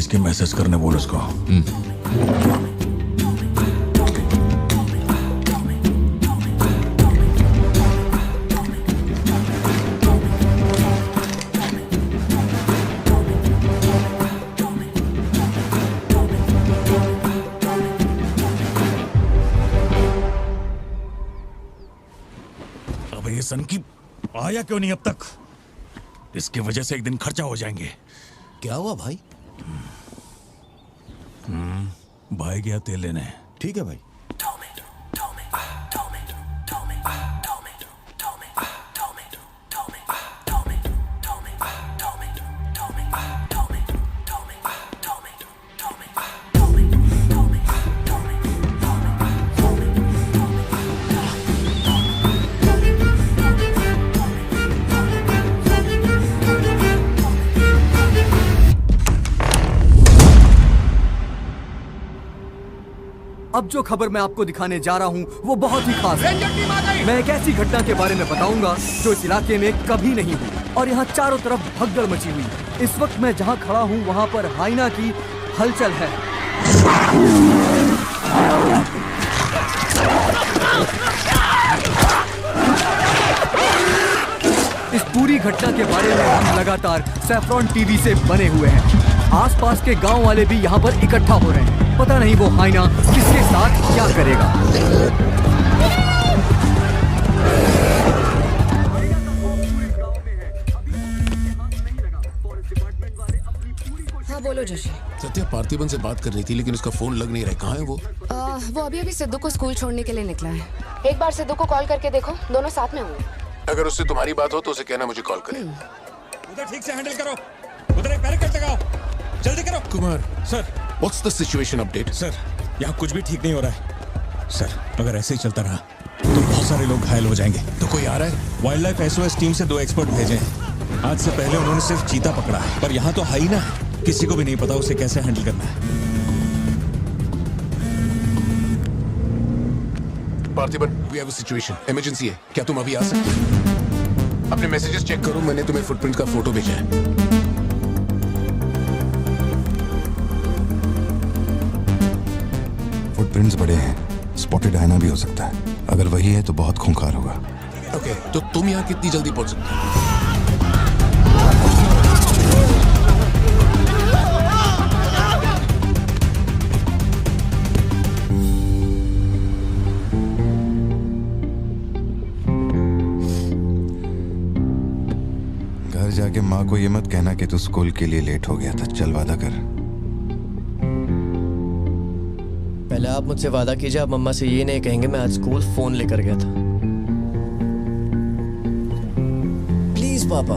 Police की message करने बोल उसको। अब ये सन की आया क्यों नहीं अब तक? इसकी वजह से एक दिन खर्चा हो जाएंगे। क्या हुआ भाई? भाई गया तेल लेने। ठीक है भाई। अब जो खबर मैं आपको दिखाने जा रहा हूँ वो बहुत ही खास है। मैं एक ऐसी घटना के बारे में बताऊंगा जो इस इलाके में कभी नहीं हुई और यहाँ चारों तरफ भगदड़ मची हुई। इस वक्त मैं जहाँ खड़ा हूँ वहाँ पर हाइना की हलचल है। इस पूरी घटना के बारे में हम लगातार सैफ्रॉन टीवी से बने हुए हैं। आसपास के गांव वाले भी यहाँ पर इकट्ठा हो रहे हैं। पता नहीं वो हाइना किसके साथ क्या करेगा। हाँ बोलो जोशी। सत्या पार्थिबन से बात कर रही थी लेकिन उसका फोन लग नहीं रहा है। कहाँ है वो? वो अभी सिद्धू को स्कूल छोड़ने के लिए निकला है। एक बार सिद्धू को कॉल करके देखो, दोनों साथ में होंगे। अगर उससे तुम्हारी बात हो तो उसे कहना मुझे कॉल करे। उधर ठीक से हैंडल करो, उधर एक बैरिकेड लगाओ, जल्दी करो। Kumar sir. What's the situation update? Sir यहाँ कुछ भी ठीक नहीं हो रहा है सर। अगर ऐसे ही चलता रहा तो बहुत सारे लोग घायल हो जाएंगे। तो कोई आ रहा है? वाइल्ड लाइफ एसओएस टीम से 2 एक्सपर्ट भेजे हैं। आज से पहले उन्होंने सिर्फ चीता पकड़ा है, पर यहाँ तो हाइना है। किसी को भी नहीं पता उसे कैसे हैंडल करना है। Parthiban, we have a situation, emergency है। क्या तुम अभी आ सकते हो? अपने मैसेजेस चेक करो, मैंने तुम्हें फुटप्रिंट का फोटो भेजा है। फुटप्रिंट्स बड़े हैं, स्पॉटेड हाइना भी हो सकता है। अगर वही है तो बहुत खूंखार होगा। ओके, तो तुम यहाँ कितनी जल्दी पहुंच सकते हो? घर जाके माँ को ये मत कहना कि तू स्कूल के लिए लेट हो गया था। चल वादा कर। पहले आप मुझसे वादा कीजिए, आप मम्मा से ये नहीं कहेंगे मैं आज स्कूल फोन लेकर गया था। प्लीज पापा।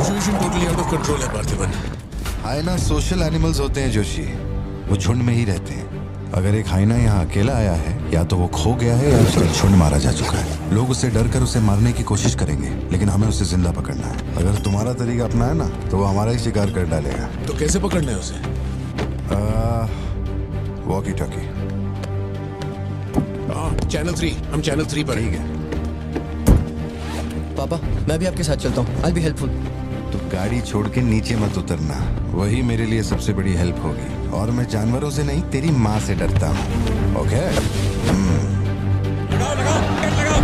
Situation totally out of control है पार्थिबन। हाइना सोशल एनिमल्स होते हैं जोशी, वो झुंड में ही रहते हैं। अगर एक हाइना यहाँ अकेला आया है, या तो वो खो गया है या उसका झुंड मारा जा चुका है। लोग उससे डर कर उसे मारने की कोशिश करेंगे, लेकिन हमें उसे जिंदा पकड़ना है। अगर तुम्हारा तरीका अपना है ना तो वो हमारा ही शिकार कर डालेगा। तो कैसे पकड़ना है उसे? Walkie talkie. चैनल 3, हम चैनल 3 पर ठीक है। पापा मैं भी आपके साथ चलता हूँ, आई बी हेल्पफुल। तो गाड़ी छोड़ के नीचे मत उतरना, वही मेरे लिए सबसे बड़ी हेल्प होगी। और मैं जानवरों से नहीं, तेरी माँ से डरता हूँ। ओके? लगाओ लगाओ, लगाओ,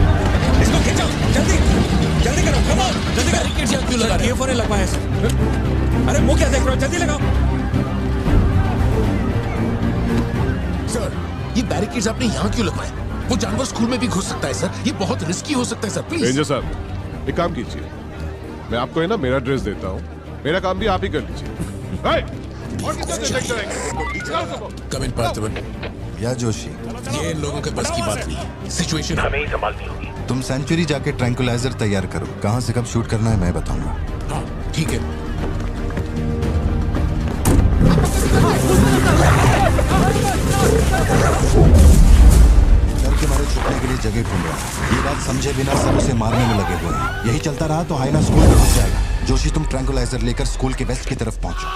इसको खींचो, जल्दी जल्दी करो, कम ऑन, जल्दी करो। बैरिकेड्स यहाँ क्यों लगा रहे हो? ये लगवाया सर। अरे मुंह क्या देख रहे हो, जल्दी लगाओ। सर, ये बैरिकेड्स आपने यहाँ क्यों लगवाए? वो जानवर स्कूल में भी घुस सकता है सर, ये बहुत रिस्की हो सकता है सर, प्लीज। रेंजर साहब, एक काम कीजिए, मैं आपको है ना मेरा ड्रेस देता हूँ, मेरा काम भी आप ही कर लीजिए। और कितना देर तक करेंगे? कम इन पार्थिबन। या जोशी, ये इन लोगों के बस की बात नहीं है। सिचुएशन हमें ही संभालनी होगी। तुम सेंचुरी जाके ट्रैंकुलाइजर तैयार करो। कहाँ से कब शूट करना है मैं बताऊंगा। हाँ ठीक है। डर के मारे छुपने के लिए जगह ढूंढ रहा है। ये बात समझे बिना सब उसे मारने में लगे हुए हैं। यही चलता रहा तो हाइना स्कूल में घुस जाएगा। जोशी तुम ट्रैंकुलाइजर लेकर स्कूल के वेस्ट की तरफ पहुंचो।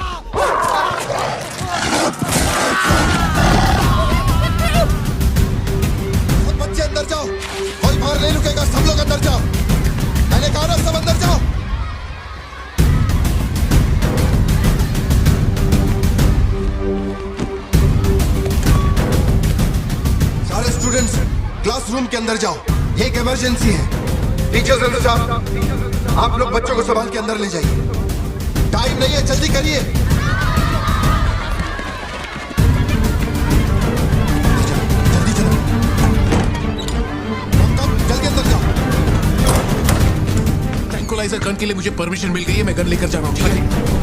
स्टूडेंट्स क्लासरूम के अंदर जाओ, एक इमरजेंसी है। टीचर्स अंदर जाओ, आप लोग बच्चों को संभाल के अंदर ले जाइए, टाइम नहीं है, जल्दी करिए। जल्दी चलो, जल्दी अंदर जाओ। ट्रैंकुलाइजर गन के लिए मुझे परमिशन मिल गई है, मैं गन लेकर जा रहा हूँ, ठीक है?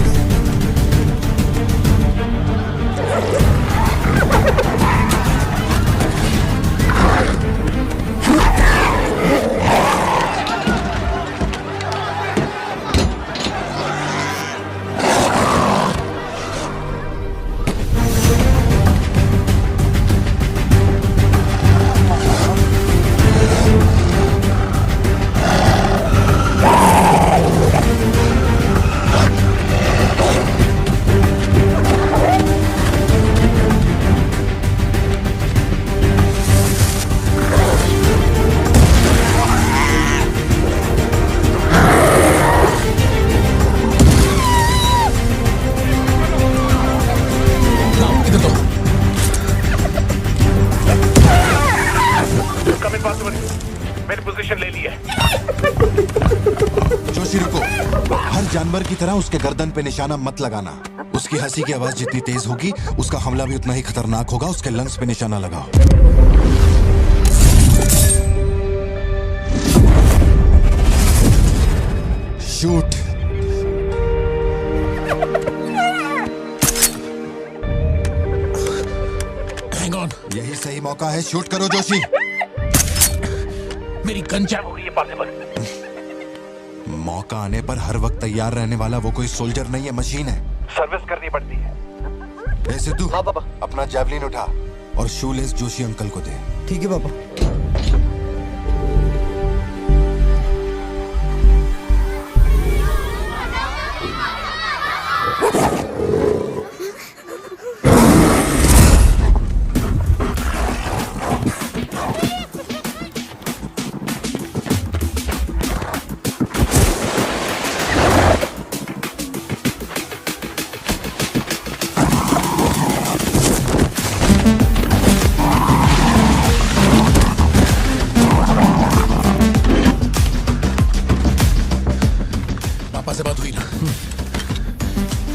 जोशी रुको, हर जानवर की तरह उसके गर्दन पे निशाना मत लगाना। उसकी हंसी की आवाज जितनी तेज होगी उसका हमला भी उतना ही खतरनाक होगा। उसके लंग्स पे निशाना लगाओ। शूट। हैंग ऑन, यही सही मौका है, शूट करो जोशी। मेरी गन जैम हो गई है पार्थिवन। मौका आने पर हर वक्त तैयार रहने वाला वो कोई सोल्जर नहीं है, मशीन है। सर्विस करनी पड़ती है। ए सिद्धू, हाँ पापा। अपना जैवलिन उठा और शूलेस जोशी अंकल को दे। ठीक है पापा। पापा से बात हुई ना?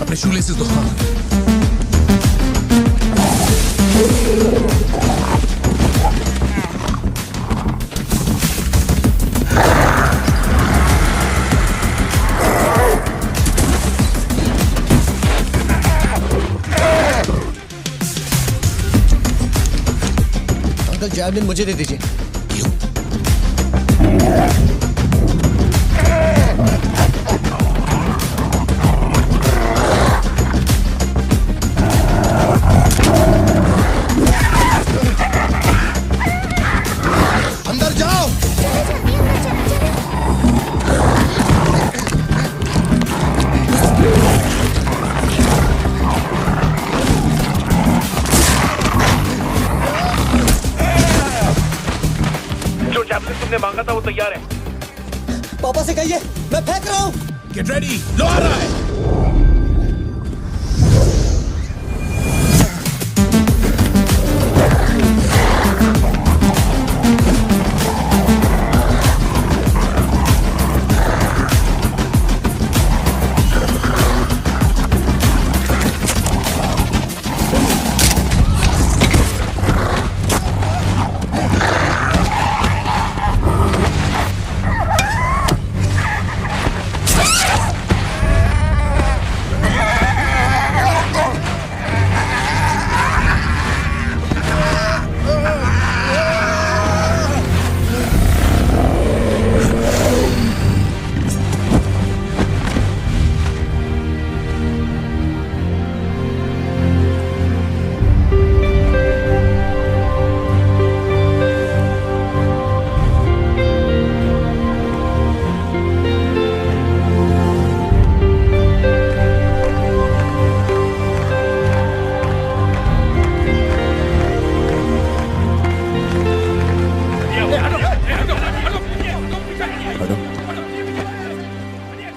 अपने शूलेसेस दो। अंकल जैवलिन मुझे दे दीजिए। क्यों? अंदर जाओ। जो जैवलिन तुमने मांगा था वो तैयार है। पापा से कहिए मैं फेंक रहा हूँ। गेट रेडी, लो आ रहा है।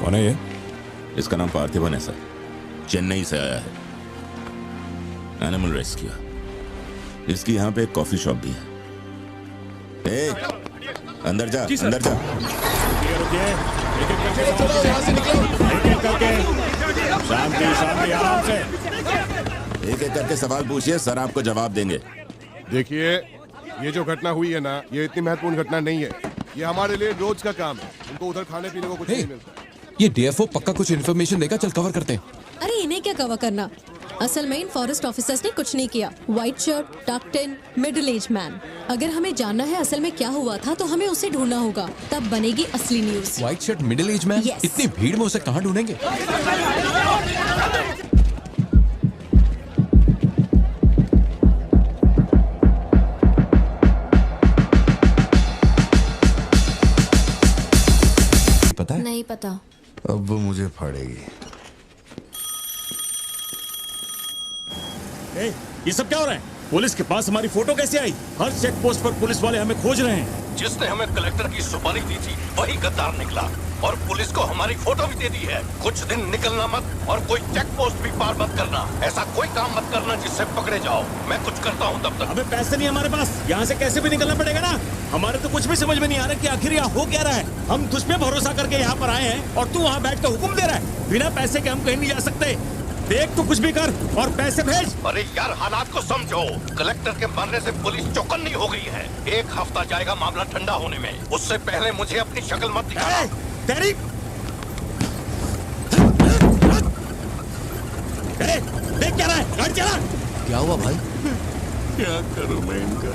कौन है ये? इसका नाम पार्थिवन है सर, चेन्नई से आया है, एनिमल रेस्क्यू। इसकी यहाँ पे एक कॉफी शॉप भी है। ए, अंदर जा, अंदर जा। शांति शांति, आराम से। एक एक करके सवाल पूछिए, सर आपको जवाब देंगे। देखिए, ये जो घटना हुई है ना, ये इतनी महत्वपूर्ण घटना नहीं है। ये हमारे लिए रोज का काम है। उनको उधर खाने पीने को कुछ नहीं मिलता। ये डीएफओ पक्का कुछ इन्फॉर्मेशन देगा, चल कवर करते हैं। अरे इन्हें क्या कवर करना, असल में इन फॉरेस्ट ऑफिसर्स ने कुछ नहीं किया। व्हाइट शर्ट, टक्ड इन, मिडिल एज मैन। अगर हमें जानना है असल में क्या हुआ था तो हमें उसे ढूंढना होगा, तब बनेगी असली news. White shirt, middle age man, Yes. इतनी भीड़ में उसे कहाँ ढूंढेंगे? पता है? नहीं पता। अब वो मुझे फाड़ेगी। ये सब क्या हो रहा है? पुलिस के पास हमारी फोटो कैसे आई? हर चेक पोस्ट पर पुलिस वाले हमें खोज रहे हैं। जिसने हमें कलेक्टर की सुपारी दी थी वही गद्दार निकला और पुलिस को हमारी फोटो भी दे दी है। कुछ दिन निकलना मत और कोई चेक पोस्ट भी पार मत करना। ऐसा कोई काम मत करना जिससे पकड़े जाओ। मैं कुछ करता हूँ तब तक। हमें पैसे नहीं हमारे पास, यहाँ से कैसे भी निकलना पड़ेगा ना। हमारे तो कुछ भी समझ में नहीं आ रहा कि आखिर यहाँ हो क्या रहा है। हम तुझ पे भरोसा करके यहाँ पर आए हैं और तू वहाँ बैठ कर हुक्म दे रहा है। बिना पैसे के हम कहीं नहीं जा सकते। देख तू कुछ भी कर और पैसे भेज। अरे यार, हालात को समझो। कलेक्टर के मरने से पुलिस चौकन्नी हो गई है। 1 हफ्ता जाएगा मामला ठंडा होने में। उससे पहले मुझे अपनी शक्ल मत दिखाना। तेरी देख क्या रहा है? गाड़ी चला। क्या हुआ भाई? क्या करूं मैं इनका?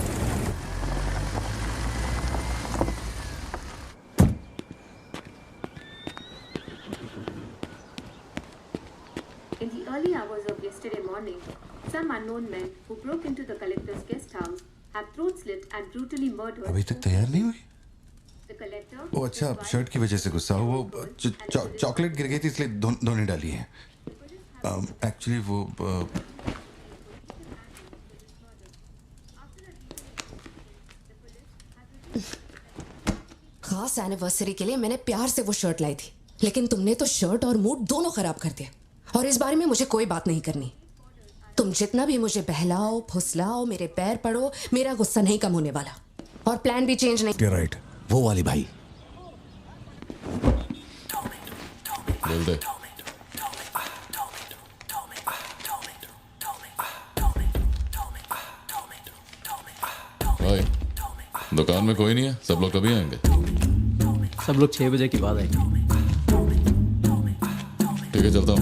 In the early hours of yesterday morning, some unknown men who broke into the collector's guest house have throat slit and brutally murdered. अभी तक तैयार नहीं हुई? The collector. ओ अच्छा, शर्ट की वजह से गुस्सा हो। वो चॉकलेट गिर गई थी इसलिए धोने डाली है। एक्चुअली वो खास एनिवर्सरी के लिए मैंने प्यार से वो शर्ट लाई थी, लेकिन तुमने तो शर्ट और मूड दोनों खराब कर दिया। और इस बारे में मुझे कोई बात नहीं करनी। तुम जितना भी मुझे बहलाओ फुसलाओ, मेरे पैर पड़ो, मेरा गुस्सा नहीं कम होने वाला। और प्लान भी चेंज नहीं। राइट, वो वाली भाई। बोल दे। भाई, दुकान में कोई नहीं है, सब लोग कभी आएंगे? सब लोग 6 बजे के बाद आएंगे। ठीक है, चलता हूँ।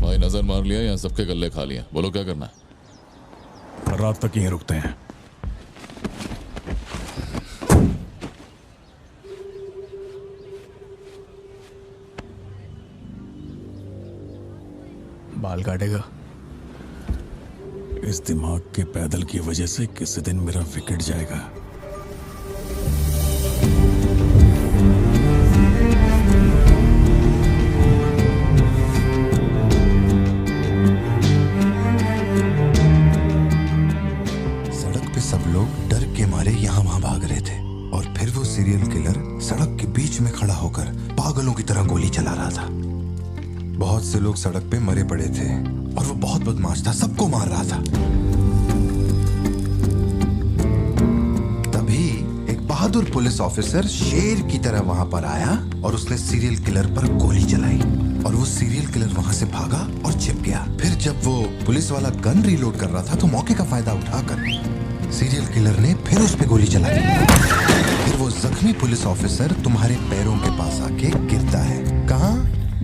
भाई नजर मार लिया, यहाँ सबके गल्ले खा लिया। बोलो क्या करना है? रात तक यहीं रुकते हैं। बाल काटेगा? इस दिमाग के पैदल की वजह से किसी दिन मेरा विकेट जाएगा। सड़क पे सब लोग डर के मारे यहाँ वहाँ भाग रहे थे और फिर वो सीरियल किलर सड़क के बीच में खड़ा होकर पागलों की तरह गोली चला रहा था। बहुत से लोग सड़क पे मरे पड़े थे और वो बहुत बदमाश था, सबको मार रहा था। तभी एक बहादुर पुलिस ऑफिसर शेर की तरह वहां पर आया और उसने सीरियल किलर पर गोली चलाई और वो सीरियल किलर वहां से भागा और छिप गया। फिर जब वो पुलिस वाला गन रीलोड कर रहा था तो मौके का फायदा उठाकर सीरियल किलर ने फिर उस पे गोली चलाई। फिर वो जख्मी पुलिस ऑफिसर तुम्हारे पैरों के पास आके गिरता है। कहाँ?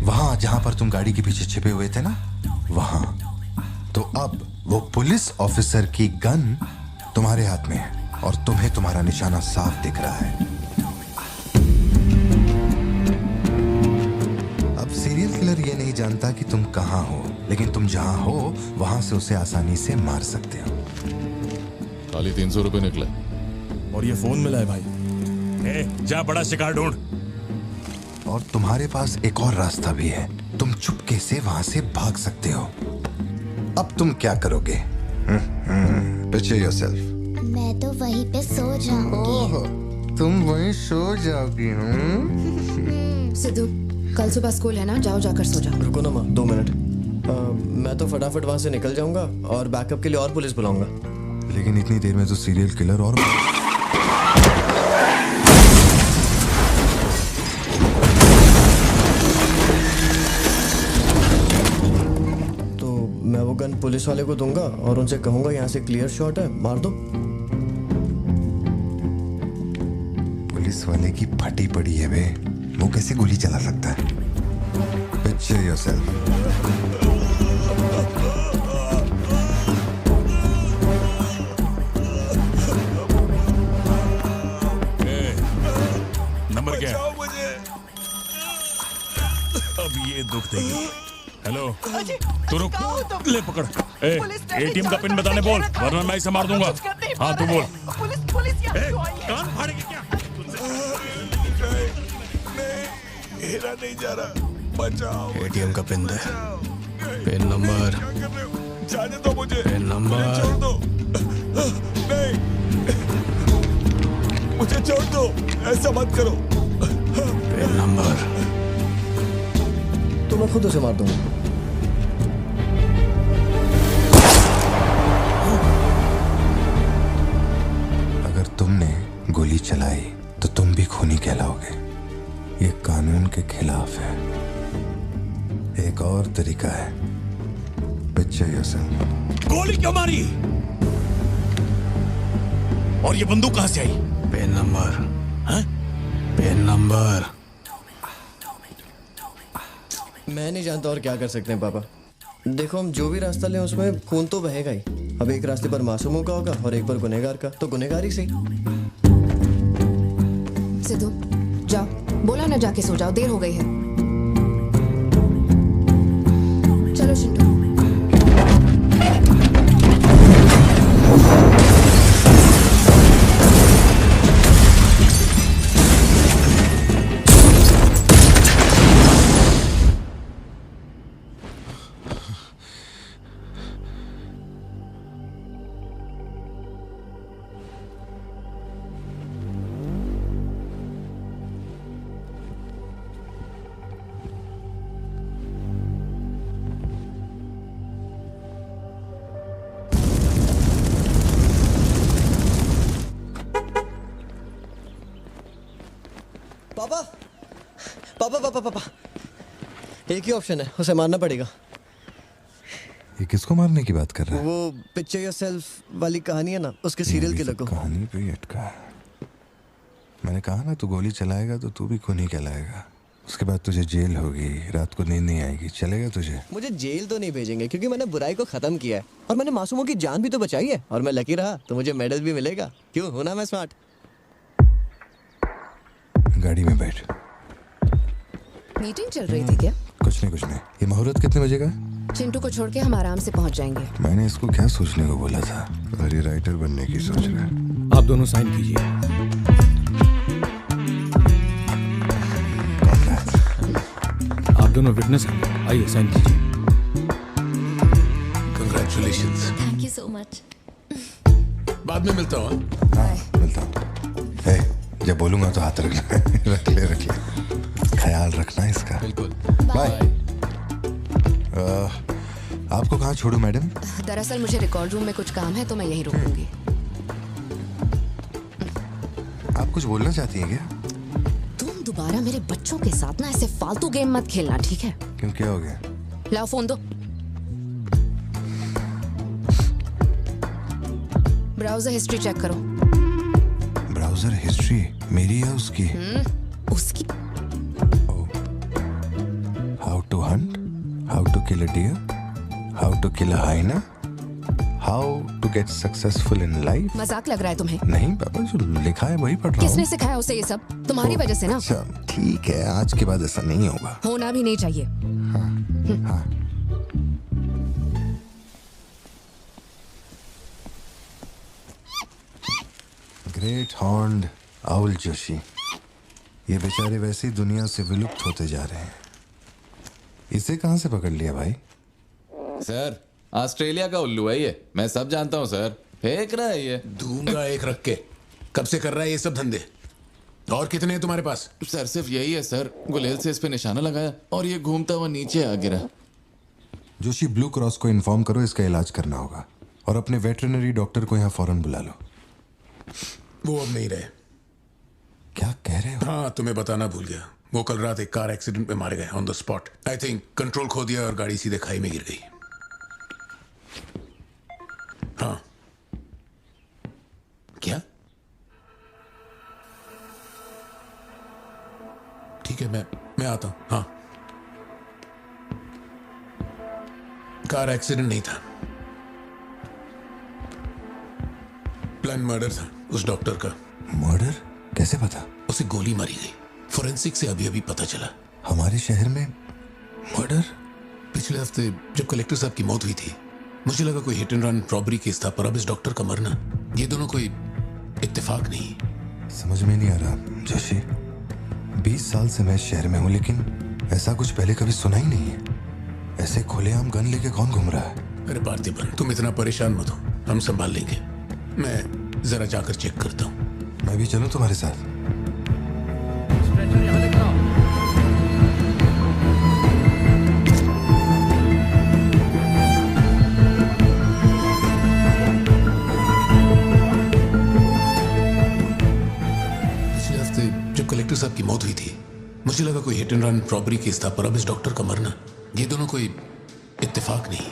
वहां जहां पर तुम गाड़ी के पीछे छिपे हुए थे ना, वहां। तो अब वो पुलिस ऑफिसर की गन तुम्हारे हाथ में है और तुम्हें तुम्हारा निशाना साफ दिख रहा है। अब सीरियल किलर ये नहीं जानता कि तुम कहां हो, लेकिन तुम जहां हो वहां से उसे आसानी से मार सकते हो। खाली 300 रुपए निकले और ये फोन मिला है भाई। जा बड़ा शिकार ढूंढ। और तुम्हारे पास एक और रास्ता भी है, तुम चुपके से वहां से भाग सकते हो। अब तुम क्या करोगे? Picture yourself. मैं तो वहीं पे सो जाऊंगी। तुम वहीं सो जाओगी? सिद्धू, कल सुबह स्कूल है ना, जाओ जाकर सो जाओ। रुको ना माँ, 2 मिनट। मैं तो फटाफट वहां से निकल जाऊंगा और बैकअप के लिए और पुलिस बुलाऊंगा। लेकिन इतनी देर में तो सीरियल किलर और तो मैं वो गन पुलिस वाले को दूंगा और उनसे कहूंगा यहाँ से क्लियर शॉट है, मार दो। पुलिस वाले की फटी पड़ी है बे, वो कैसे गोली चला सकता है? Picture yourself. नंबर क्या है? अब ये दुख देगी। हेलो, तू रुक, ले पकड़। एटीएम का पिन बताने बोल, वरना मैं इसे मार दूंगा। हाँ तू बोल। कान फाड़ेगी क्या? मेरा नहीं जा रहा, बचाओ। एटीएम का पिन दे, पिन नंबर, जाने दो मुझे, पिन नंबर। छोड़ दो, नहीं, मुझे छोड़ दो, ऐसा मत करो। पिन नंबर तो मैं खुद उसे मार दूंगा। अगर तुमने गोली चलाई तो तुम भी खूनी कहलाओगे। ये कानून के खिलाफ है। एक और तरीका है। Picture yourself. गोली क्यों मारी? और ये बंदूक कहां से आई? पिन नंबर, हाँ? Pin number. मैं नहीं जानता और क्या कर सकते हैं पापा। देखो हम जो भी रास्ता लें उसमें खून तो बहेगा ही। अब एक रास्ते पर मासूमों का होगा और एक पर गुनहगार का, तो गुनहगार ही सही। सिद्धू जाओ, बोला ना जाके सो जाओ, देर हो गई है। चलो चिंटू। पापा पापा पापा पापा, एक ही ऑप्शन है, उसे मारना पड़ेगा। ये किसको मारने की बात कर रहा है? वो पिक्चर योरसेल्फ वाली कहानी है ना, उसके सीरियल ये किलर सब को। कहानी पे ही अटका है। मैंने कहा ना तू गोली चलाएगा तो तू भी खूनी कहलाएगा। उसके बाद तुझे जेल होगी, रात को नींद नहीं आएगी, चलेगा तुझे? मुझे जेल तो नहीं भेजेंगे क्योंकि मैंने बुराई को खत्म किया है और मैंने मासूमों की जान भी तो बचाई है और मैं लकी रहा तो मुझे मेडल भी मिलेगा। क्यों, हूं ना मैं स्मार्ट? गाड़ी में बैठ। मीटिंग चल रही थी क्या? कुछ नहीं। ये मुहूर्त कितने बजे का? चिंटू को छोड़ के हम आराम से पहुंच जाएंगे। मैंने इसको क्या सोचने को बोला था? और ये राइटर बनने की सोच रहा है। आप दोनों साइन कीजिए। आप दोनों विटनेस हैं, आइए साइन कीजिए। Congratulations. Thank you so much. बाद में मिलता हूँ। हाँ, मिलता हूँ। जब बोलूंगा तो हाथ रखना। रख ले। ख्याल रखना इसका। बिल्कुल। बाय। आपको कहाँ छोड़ूं मैडम? दरअसल मुझे रिकॉर्ड रूम में कुछ काम है तो मैं यहीं रुकूंगी। आप कुछ बोलना चाहती हैं क्या? तुम दोबारा मेरे बच्चों के साथ ना ऐसे फालतू गेम मत खेलना, ठीक है? क्यों, क्या हो गया? लाओ फोन दो। ब्राउजर हिस्ट्री चेक करो। ब्राउजर हिस्ट्री मेरी या उसकी? उसकी। How to hunt, how to kill a deer, how to kill a hyena, how to get successful in life. मजाक लग रहा है तुम्हें? नहीं पापा, जो लिखा है वही पढ़ रहा हूँ। किसने सिखाया उसे ये सब? तुम्हारी वजह से ना। अच्छा ठीक है, आज के बाद ऐसा नहीं होगा। होना भी नहीं चाहिए। हाँ। ग्रेट हॉर्न्ड आउल जोशी, ये बेचारे वैसी दुनिया से विलुप्त होते जा रहे हैं। इसे कहां से पकड़ लिया भाई? सर ऑस्ट्रेलिया का उल्लू है ये, मैं सब जानता हूँ सर। फेंक रहा है ये। दूंगा एक रख के। कब से कर रहा है ये सब धंधे? और कितने हैं तुम्हारे पास? सर सिर्फ यही है सर, गुलेल से इस पे निशाना लगाया और ये घूमता हुआ नीचे आ गिरा। जोशी, ब्लू क्रॉस को इन्फॉर्म करो, इसका इलाज करना होगा। और अपने वेटरनरी डॉक्टर को यहाँ फौरन बुला लो। वो अब नहीं रहे। क्या कह रहे हो? हाँ, तुम्हें बताना भूल गया। वो कल रात एक कार एक्सीडेंट में मारे गए on the spot. I think control खो दिया और गाड़ी सीधे खाई में गिर गई। हाँ। क्या? ठीक है, मैं आता हूं। हाँ। कार एक्सीडेंट नहीं था, प्लान मर्डर था उस डॉक्टर का। मर्डर? कैसे पता? उसे गोली मारी गई। फोरेंसिक से अभी अभी पता चला। हमारे शहर में मर्डर? पिछले हफ्ते जब कलेक्टर साहब की मौत हुई थी, मुझे लगा कोई hit and run robbery case था, पर अब इस डॉक्टर का मरना, ये दोनों कोई इत्तेफाक नहीं। समझ में नहीं आ रहा जोशी। 20 साल से मैं शहर में हूं, लेकिन ऐसा कुछ पहले कभी सुना ही नहीं है। ऐसे खुलेआम गन लेके कौन घूम रहा है? अरे पार्थिबन, तुम इतना परेशान मत हो, हम संभाल लेंगे। मैं जरा जाकर चेक करता हूँ। मैं भी चलूं तुम्हारे साथ? पिछले हफ्ते जब कलेक्टर साहब की मौत हुई थी, मुझे लगा कोई hit and run robbery case था, पर अब इस डॉक्टर का मरना, ये दोनों कोई इत्तेफाक नहीं।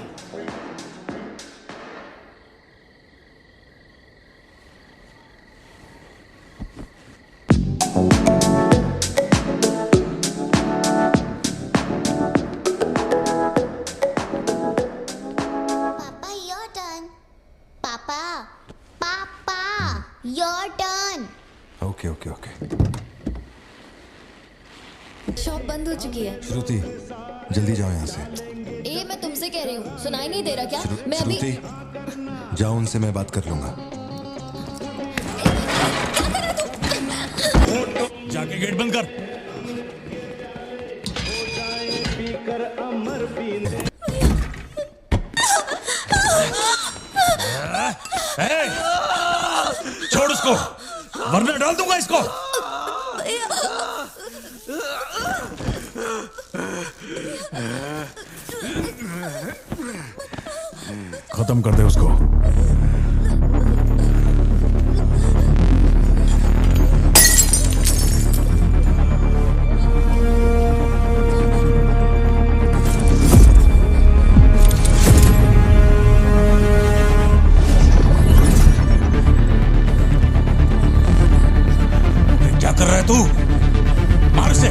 Your turn. Okay okay okay. Shop बंद हो चुकी है। श्रुति, जल्दी जाओ यहाँ से। ए, मैं तुमसे कह रही हूँ, सुनाई नहीं दे रहा क्या? मैं अभी श्रुति, जाओ, उनसे मैं बात कर लूंगा। जाके गेट बंद कर। छोड़ उसको, वरना डाल दूंगा इसको। खत्म कर दे उसको। क्या कर रहा है तू? मार से।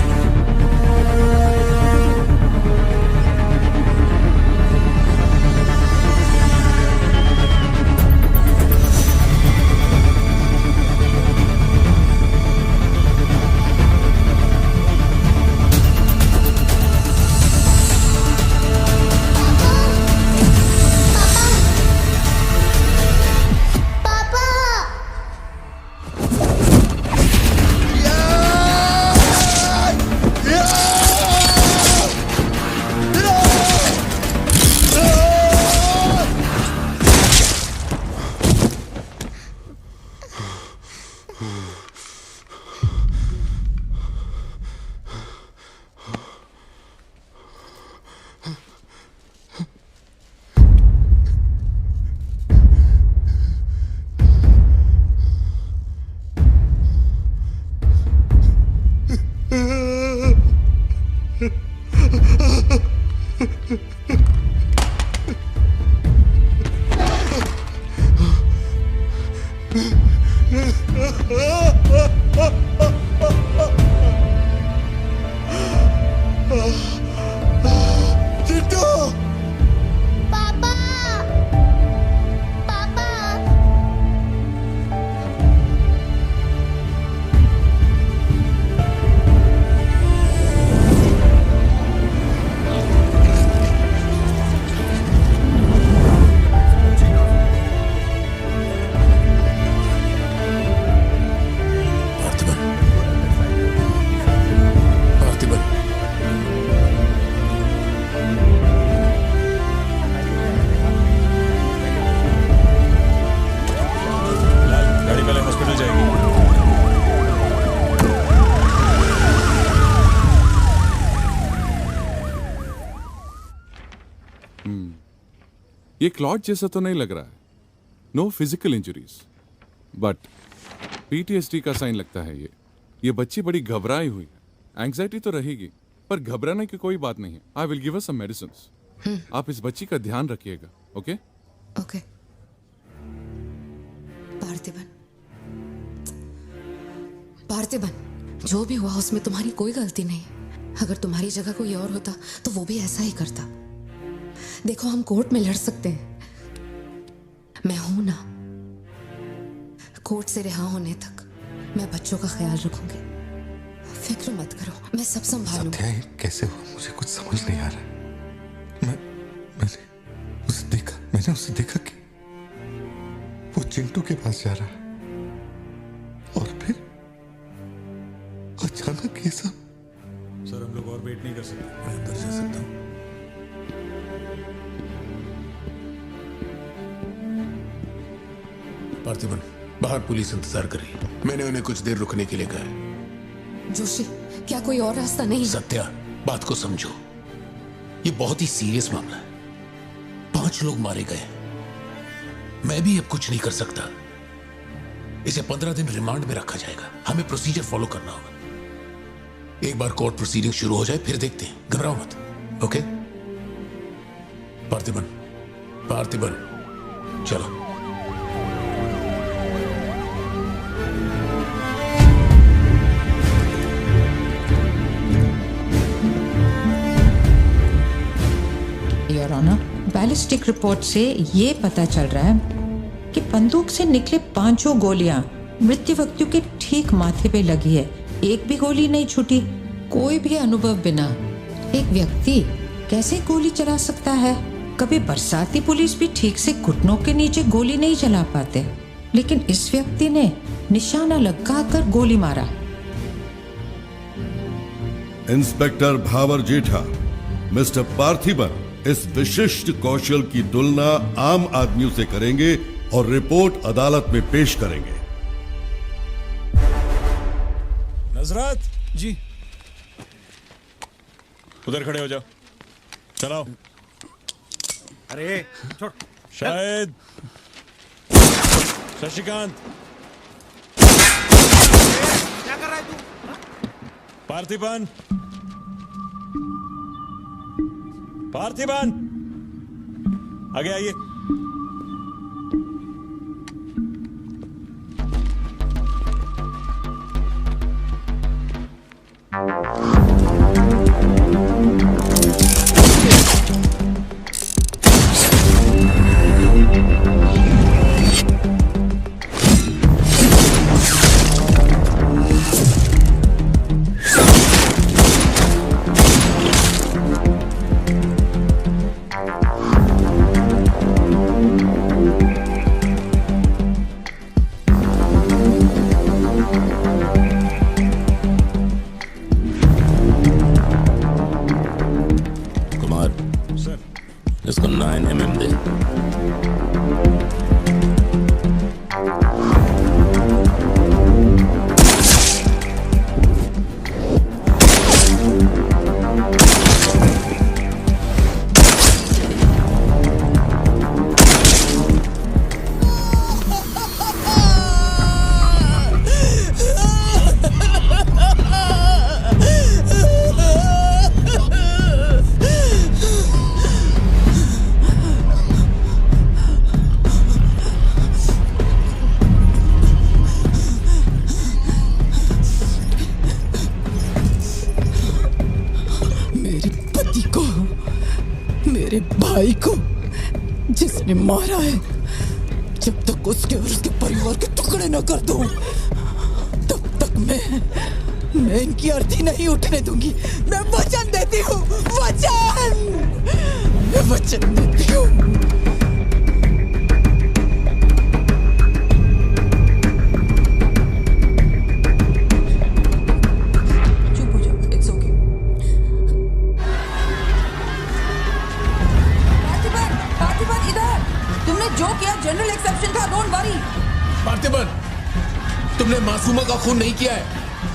ये क्लॉट जैसा तो नहीं लग रहा है. No physical injuries, but PTSD का साइन लगता है ये बच्ची बड़ी घबराई हुई है. एंग्जाइटी तो रहेगी, पर घबराने की कोई बात नहीं है. I will give her some medicines. आप इस बच्ची का ध्यान रखिएगा. Okay okay. पार्थिबन, जो भी हुआ उसमें तुम्हारी कोई गलती नहीं. अगर तुम्हारी जगह कोई और होता तो वो भी ऐसा ही करता. देखो, हम कोर्ट में लड़ सकते हैं, मैं हूं ना. कोर्ट से रिहा होने तक मैं बच्चों का ख्याल रखूंगी. फिक्र मत करो, मैं सब संभालूंगी. सत्या, ये कैसे हुआ मुझे कुछ समझ नहीं आ रहा. मैंने उसे देखा कि वो चिंटू के पास जा रहा है और फिर अचानक ये सब. सर, हम लोग और वेट नहीं कर सकते. मैं अंदर जा सकता हूँ? पार्थिबन, बाहर पुलिस इंतजार कर रही है. मैंने उन्हें कुछ देर रुकने के लिए कहा है. जोशी, क्या कोई और रास्ता नहीं? सत्या, बात को समझो. ये बहुत ही सीरियस मामला है. 5 लोग मारे गए. मैं भी अब कुछ नहीं कर सकता. इसे 15 दिन रिमांड में रखा जाएगा. हमें प्रोसीजर फॉलो करना होगा. एक बार कोर्ट प्रोसीडिंग शुरू हो जाए फिर देखते हैं. घबराओ मत. ओके? पार्थिबन, चलो. योर ऑनर, बैलिस्टिक रिपोर्ट से ये पता चल रहा है कि बंदूक से निकले 5 गोलियां मृत्यु व्यक्ति के ठीक माथे पे लगी है. एक भी गोली नहीं छूटी. कोई भी अनुभव बिना एक व्यक्ति कैसे गोली चला सकता है? कभी बरसाती पुलिस भी ठीक से घुटनों के नीचे गोली नहीं चला पाते, लेकिन इस व्यक्ति ने निशाना लगाकर गोली मारा. इंस्पेक्टर भावर जेठा, मिस्टर पार्थिबन इस विशिष्ट कौशल की तुलना आम आदमियों से करेंगे और रिपोर्ट अदालत में पेश करेंगे. नजरत जी, उधर खड़े हो जाओ. चलाओ. अरे छोड़. शायद शशिकांत. क्या कर रहा है तू? पार्थिबन, आगे आइए. इसको 9mm दे. मेरे भाई को जिसने मारा है, जब तक उसके और उसके परिवार के टुकड़े न कर दूं, तब तक मैं इनकी अर्थी नहीं उठने दूंगी. मैं वचन देती हूँ. मैं वचन देती हूँ. जो किया जनरल एक्सेप्शन था. Don't worry. पार्थिबन, तुमने मासूमा का खून नहीं किया है.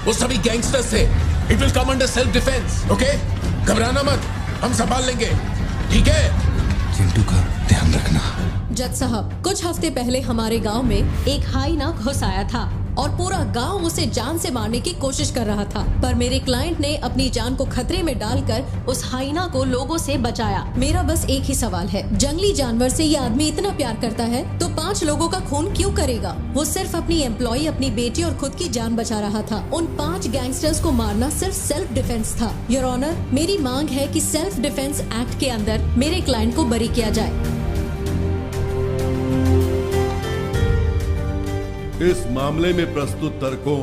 वो सभी गैंगस्टर्स थे. It will come under self defence. Okay? घबराना मत, हम संभाल लेंगे. ठीक है? पिंटू का ध्यान रखना। जज साहब, कुछ हफ्ते पहले हमारे गांव में एक हाइना घुस आया था और पूरा गांव उसे जान से मारने की कोशिश कर रहा था, पर मेरे क्लाइंट ने अपनी जान को खतरे में डालकर उस हाइना को लोगों से बचाया। मेरा बस एक ही सवाल है, जंगली जानवर से ये आदमी इतना प्यार करता है तो 5 लोगों का खून क्यों करेगा? वो सिर्फ अपनी एम्प्लॉय, अपनी बेटी और खुद की जान बचा रहा था। उन 5 गैंगस्टर्स को मारना सिर्फ सेल्फ डिफेंस था। योर ऑनर, मेरी मांग है कि सेल्फ डिफेंस एक्ट के अंदर मेरे क्लाइंट को बरी किया जाए। इस मामले में प्रस्तुत तर्कों,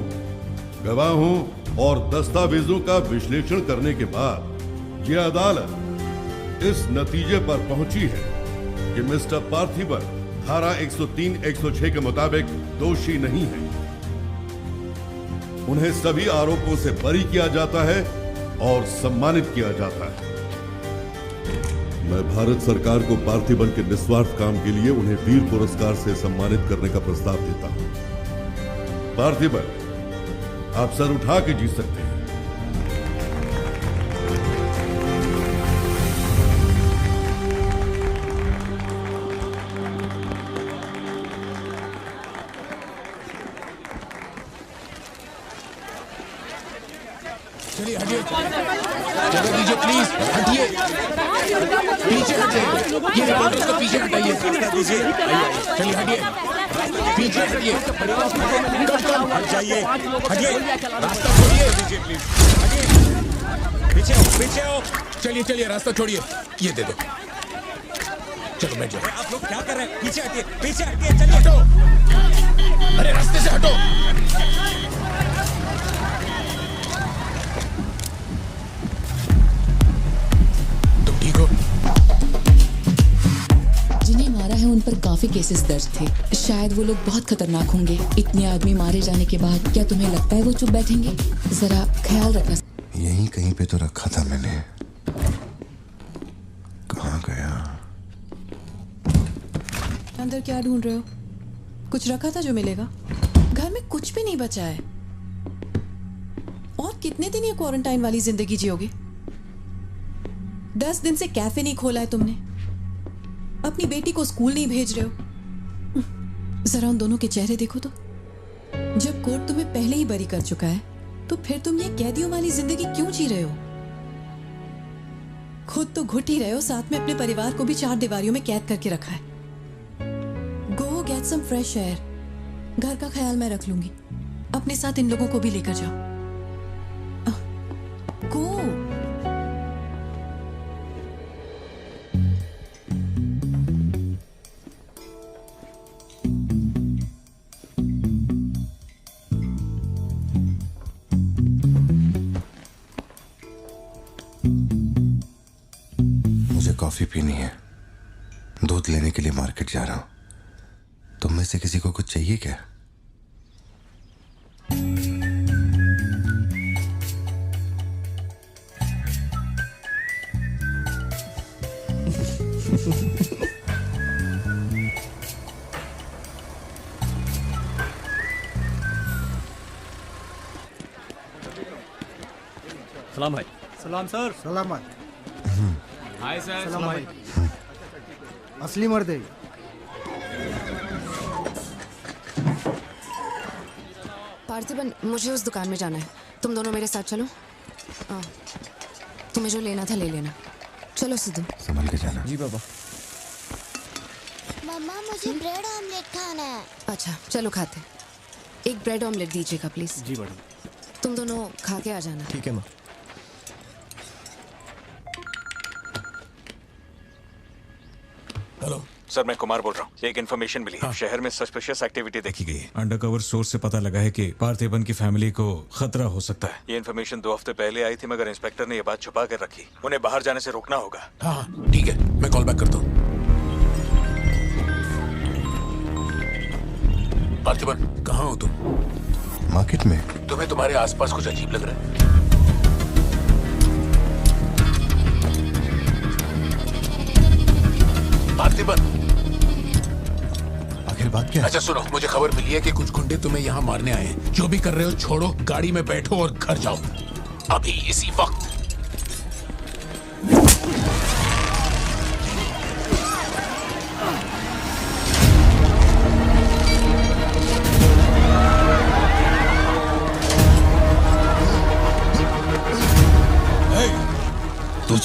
गवाहों और दस्तावेजों का विश्लेषण करने के बाद यह अदालत इस नतीजे पर पहुंची है कि मिस्टर पार्थिबन धारा 103-106 के मुताबिक दोषी नहीं है। उन्हें सभी आरोपों से बरी किया जाता है और सम्मानित किया जाता है। मैं भारत सरकार को पार्थिबन के निस्वार्थ काम के लिए उन्हें वीर पुरस्कार से सम्मानित करने का प्रस्ताव देता हूं। पार्थिबन, आप सर उठा के जीत सकते हैं। चलिए हटिए, जगह दीजिए प्लीज, हटिए, पीछे हटिए, ये रिपोर्टर्स को पीछे हटाइए, चलिए हटिए, पीछे हटिए, हट जाइए, हटिए, रास्ता छोड़िए, दीजिए प्लीज, हटिए, पीछे हो, चलिए चलिए रास्ता छोड़िए, ये दे दो, चलो बैठ जाओ। आप लोग क्या कर रहे हैं? पीछे हटिए, चलिए, हटो, अरे रास्ते से हटो। जिन्हें मारा है उन पर काफी केसेस दर्ज थे। शायद वो लोग बहुत खतरनाक होंगे। इतने आदमी मारे जाने के बाद क्या तुम्हें लगता है वो चुप बैठेंगे? जरा ख्याल रखना। यहीं कहीं पे तो रखा था मैंने, कहाँ गया? अंदर क्या ढूंढ रहे हो? कुछ रखा था जो मिलेगा? घर में कुछ भी नहीं बचा है। और कितने दिन ये क्वारंटाइन वाली जिंदगी जियोगे? 10 दिन से कैफे नहीं खोला है तुमने, अपनी बेटी को स्कूल नहीं भेज रहे हो। जरा उन दोनों के चेहरे देखो तो। जब कोर्ट तुम्हें पहले ही बरी कर चुका है तो फिर तुम ये कैदियों वाली जिंदगी क्यों जी रहे हो? खुद तो घुट ही रहे हो, साथ में अपने परिवार को भी 4 दीवारियों में कैद करके रखा है। Go get some fresh air. घर का ख्याल मैं रख लूंगी। अपने साथ इन लोगों को भी लेकर जाओ। गो। कॉफी पीनी है, दूध लेने के लिए मार्केट जा रहा हूं। तुम में से किसी को कुछ चाहिए क्या? सलाम भाई। सलाम सर। सलाम भाई। Hi sir. सलाम भाई। असली मर्द है। पार्थिबन, मुझे उस दुकान में जाना है, तुम दोनों मेरे साथ चलो। तुम्हें जो लेना था ले लेना। चलो सिद्धू। संभल के जाना। जी पापा। मम्मा मुझे ब्रेड ऑमलेट खाना है। अच्छा चलो खाते। एक ब्रेड ऑमलेट दीजिएगा प्लीज। जी मैडम। तुम दोनों खा के आ जाना। ठीक है माँ। हेलो सर, मैं कुमार बोल रहा हूँ। एक इन्फॉर्मेशन मिली है। शहर में सस्पिशियस एक्टिविटी देखी गई है। अंडरकवर सोर्स से पता लगा है कि पार्थिबन की फैमिली को खतरा हो सकता है। ये इन्फॉर्मेशन 2 हफ्ते पहले आई थी, मगर इंस्पेक्टर ने ये बात छुपा कर रखी। उन्हें बाहर जाने से रोकना होगा। हाँ ठीक है, मैं कॉल बैक करता हूँ। पार्थिबन, कहाँ हो तुम? मार्केट में। तुम्हें तुम्हारे आसपास कुछ अजीब लग रहा है? पार्थिबन, आखिर बात क्या है? अच्छा सुनो, मुझे खबर मिली है कि कुछ गुंडे तुम्हें यहाँ मारने आए हैं। जो भी कर रहे हो छोड़ो, गाड़ी में बैठो और घर जाओ अभी इसी वक्त।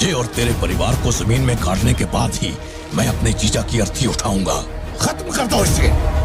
तुझे और तेरे परिवार को जमीन में गाड़ने के बाद ही मैं अपने जीजा की अर्थी उठाऊंगा। खत्म कर दो इसे।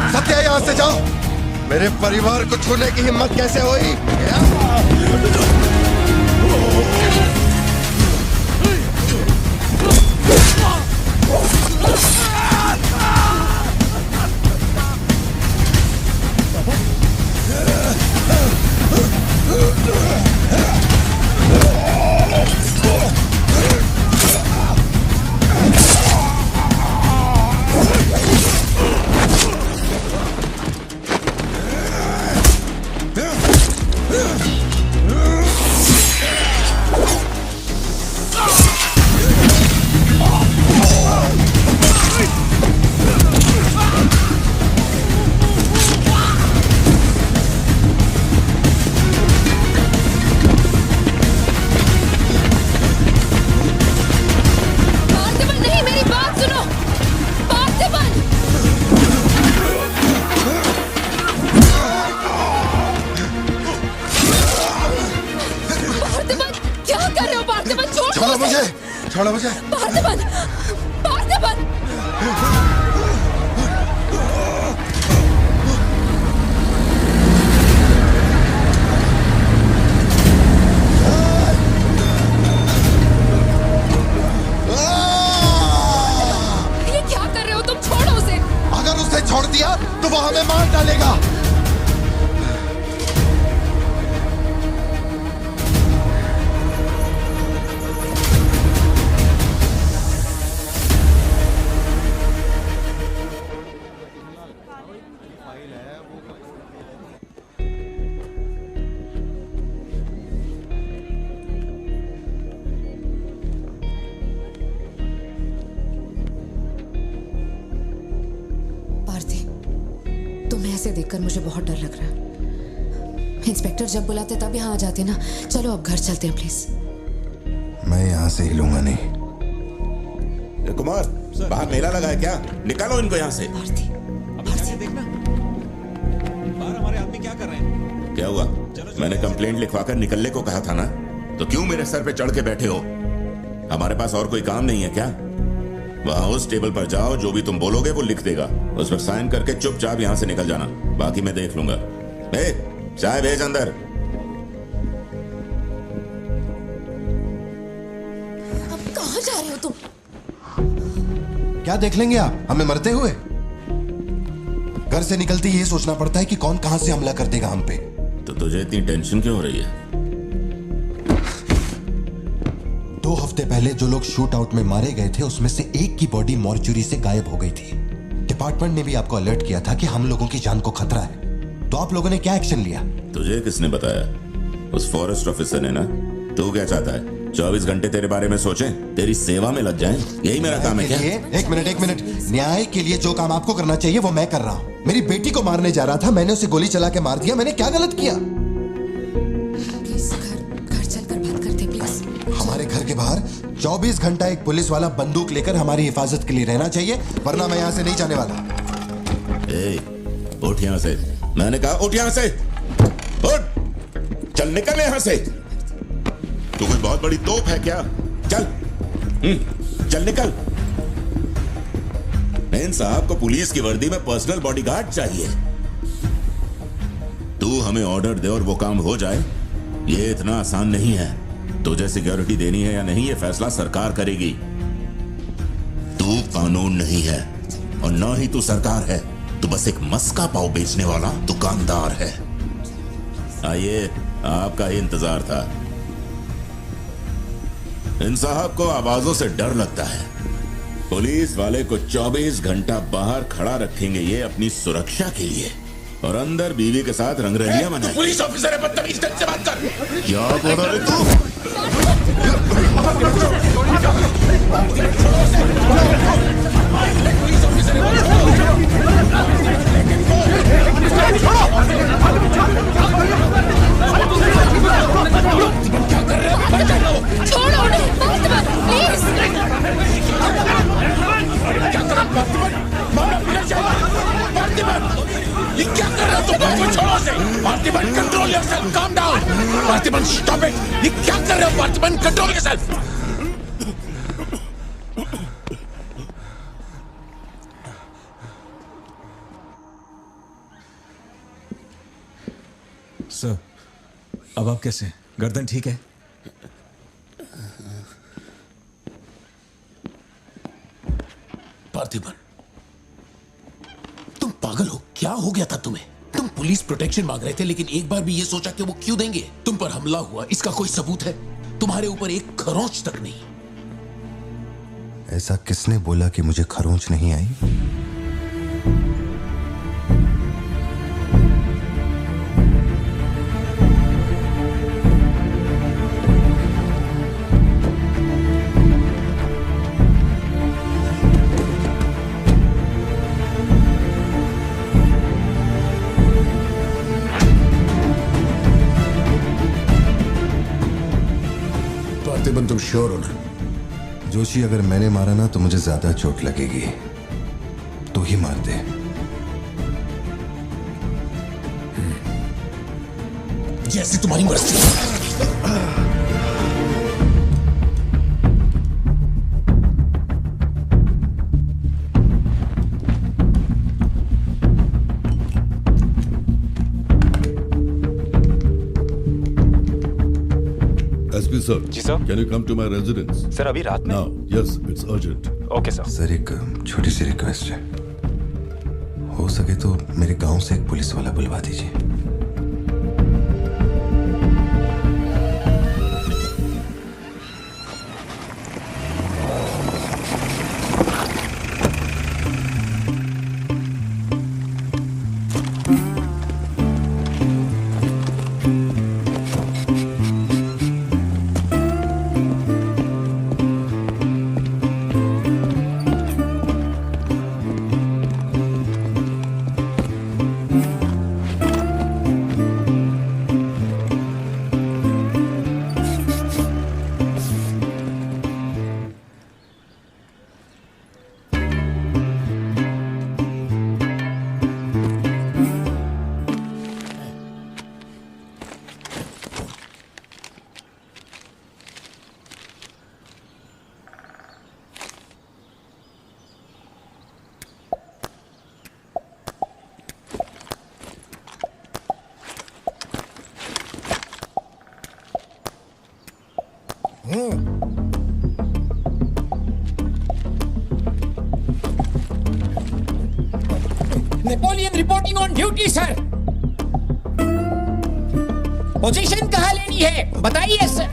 सत्या, यहाँ से जाओ। मेरे परिवार को छूने की हिम्मत कैसे हुई? छोड़ो मुझे। पार्थिबन! पार्थिबन! ये क्या कर रहे हो तुम? छोड़ो उसे। अगर उसे छोड़ दिया तो वो हमें मार डालेगा। ऐसे देखकर मुझे बहुत डर लग रहा है। इंस्पेक्टर जब बुलाते तब यहाँ आ जाते ना। चलो अब घर चलते हैं प्लीज। मैं यहाँ से हिलूंगा नहीं। कुमार, बाहर मेला लगा है क्या? निकालो इनको यहाँ से। देखना बाहर हमारे आदमी क्या कर रहे हैं। क्या हुआ? मैंने कंप्लेंट लिखवाकर निकलने को कहा था ना, तो क्यों मेरे सर पे चढ़ के बैठे हो? हमारे पास और कोई काम नहीं है क्या? वहां उस टेबल पर जाओ, जो भी तुम बोलोगे वो लिख देगा। उस पर साइन करके चुपचाप यहाँ से निकल जाना, बाकी मैं देख लूंगा। चाय भेज अंदर। अब कहाँ जा रहे हो तुम? क्या देख लेंगे आप हमें मरते हुए? घर से निकलते ये सोचना पड़ता है कि कौन कहां से हमला कर देगा हम पे। तो तुझे इतनी टेंशन क्यों हो रही है? हफ्ते पहले जो लोग शूट आउट में मारे गए थे उसमें से एक की बॉडी मॉर्चुरी से गायब हो गई थी। डिपार्टमेंट ने भी आपको अलर्ट किया था कि हम लोगों की जान को खतरा है, तो आप लोगों ने क्या एक्शन लिया? तुझे किसने बताया? उस फॉरेस्ट ऑफिसर ने ना। तू क्या चाहता है? 24 घंटे तेरे बारे में सोचें, तेरी सेवा में लग जाएं? यही मेरा काम है क्या? एक मिनट। न्याय के लिए जो काम आपको करना चाहिए वो मैं कर रहा हूँ। मेरी बेटी को मारने जा रहा था, मैंने उसे गोली चला के मार दिया। मैंने क्या गलत किया? घर चलकर बात करते प्लीज। हमारे घर के बाहर 24 घंटा एक पुलिस वाला बंदूक लेकर हमारी हिफाजत के लिए रहना चाहिए, वरना मैं यहाँ से नहीं जाने वाला। उठ यहाँ से, मैंने कहा उठ यहाँ से। उठ, चल निकल यहाँ से। तू कोई बहुत बड़ी तोप है क्या? चल निकल। मेन साहब को पुलिस की वर्दी में पर्सनल बॉडीगार्ड चाहिए। तू हमें ऑर्डर दे और वो काम हो जाए, ये इतना आसान नहीं है। तुझे सिक्योरिटी देनी है या नहीं, ये फैसला सरकार करेगी। तू कानून नहीं है और ना ही तू सरकार है, तू बस एक मस्का पाव बेचने वाला दुकानदार है। आइए, आपका ही इंतजार था। इन साहब को आवाजों से डर लगता है। पुलिस वाले को 24 घंटा बाहर खड़ा रखेंगे ये अपनी सुरक्षा के लिए, और अंदर बीवी के साथ रंगरलियां मनाएंगे। पुलिस ऑफिसर है, बदतमीज ढंग से बात कर। क्या बोल रहा है तू? क्या कर रहे हो? छोड़ो उन्हें, प्लीज। क्या कर रहा ये क्या कर रहा तुम? मुझे छोड़ो से। Parthiban, control yourself, calm down. Parthiban, stop it. ये क्या कर रहे हो पार्थिबन? Control yourself. सर, अब आप कैसे? गर्दन ठीक है? पार्थिबन, तुम पागल हो? क्या हो गया था तुम्हें? तुम पुलिस प्रोटेक्शन मांग रहे थे, लेकिन एक बार भी ये सोचा कि वो क्यों देंगे? तुम पर हमला हुआ, इसका कोई सबूत है? तुम्हारे ऊपर एक खरोंच तक नहीं। ऐसा किसने बोला कि मुझे खरोंच नहीं आई? तुम श्योर हो ना? जोशी, अगर मैंने मारा ना तो मुझे ज्यादा चोट लगेगी, तो ही मार दे। जैसे तुम्हारी मर्जी। SP sir. जी sir. Can you come to my residence? Sir, अभी रात में? Now, yes, it's urgent. Okay sir. Sir, एक छोटी सी रिक्वेस्ट है, हो सके तो मेरे गांव से एक पुलिस वाला बुलवा दीजिए। Napoleon reporting on duty sir. Position कहाँ लेनी है बताइए सर।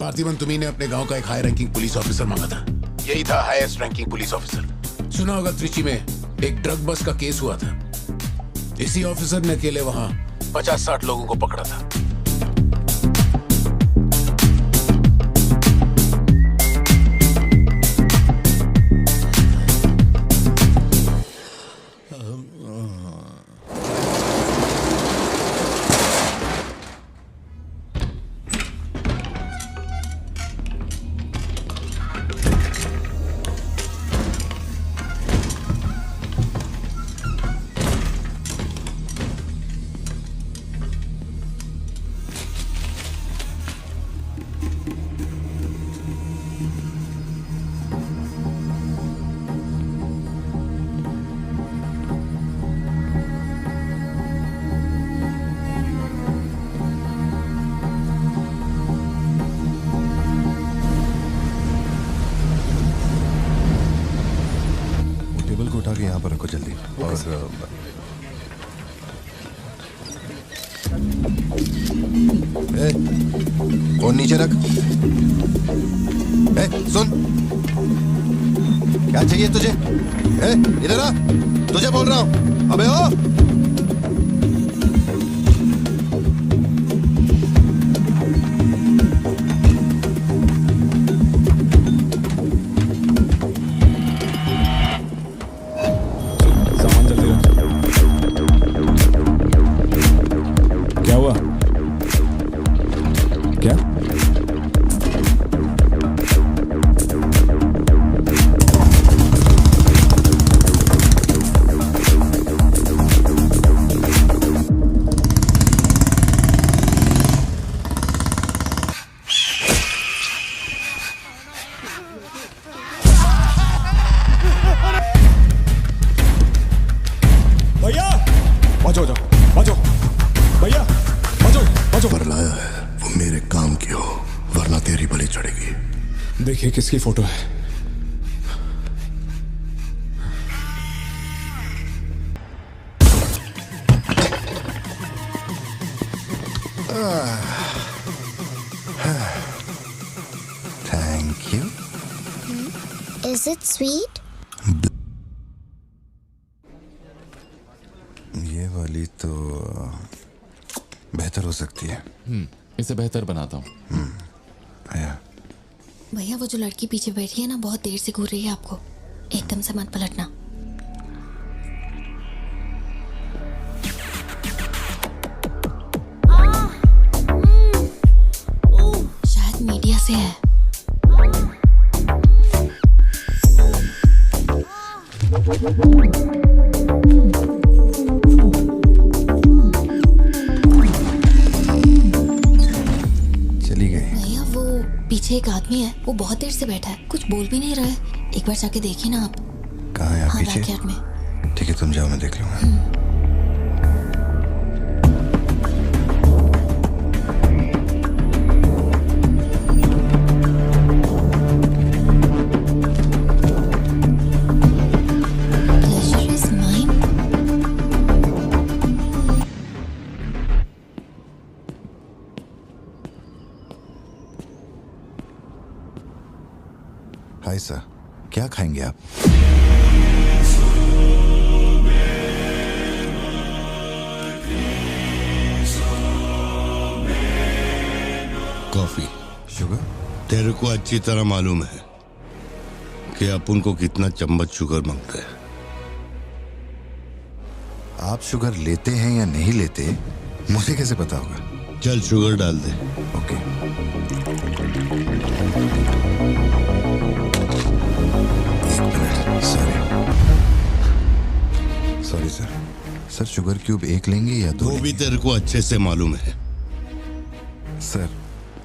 पार्थिबन तुम्ही ने अपने गांव का एक हाई रैंकिंग पुलिस ऑफिसर मांगा था। यही था हाईएस्ट रैंकिंग पुलिस ऑफिसर। सुना होगा त्रिची में एक ड्रग बस का केस हुआ था। इसी ऑफिसर ने अकेले वहां 50-60 लोगों को पकड़ा था। उठा के यहाँ पर रखो जल्दी। और फोन नीचे रख। सुन, क्या चाहिए तुझे? इधर आ, तुझे बोल रहा हूँ। अबे ओ देखिए किसकी फोटो है। Thank you. Is it sweet? ये वाली तो बेहतर हो सकती है। इसे बेहतर बनाता हूँ। आया। भैया वो जो लड़की पीछे बैठी है ना, बहुत देर से घूर रही है आपको। एकदम से मत पलटना। शायद मीडिया से है। चली गई। भैया वो पीछे एक आदमी है, वो बहुत देर से बैठा है, कुछ बोल भी नहीं रहा है। एक बार जाके देखिए ना आप। कहाँ है आप? हाँ, पीछे? बैकयार्ड में। ठीक है, तुम जाओ, मैं देख लूंगा। हाय सर, क्या खाएंगे आप? कॉफी। शुगर? तेरे को अच्छी तरह मालूम है कि अपन को कितना चम्मच शुगर मांगता है। आप शुगर लेते हैं या नहीं लेते, मुझे कैसे पता होगा? चल शुगर डाल दे। Okay. Sorry sir. Sir sugar cube एक लेंगे या दो? वो भी तेरे को अच्छे से मालूम है। सर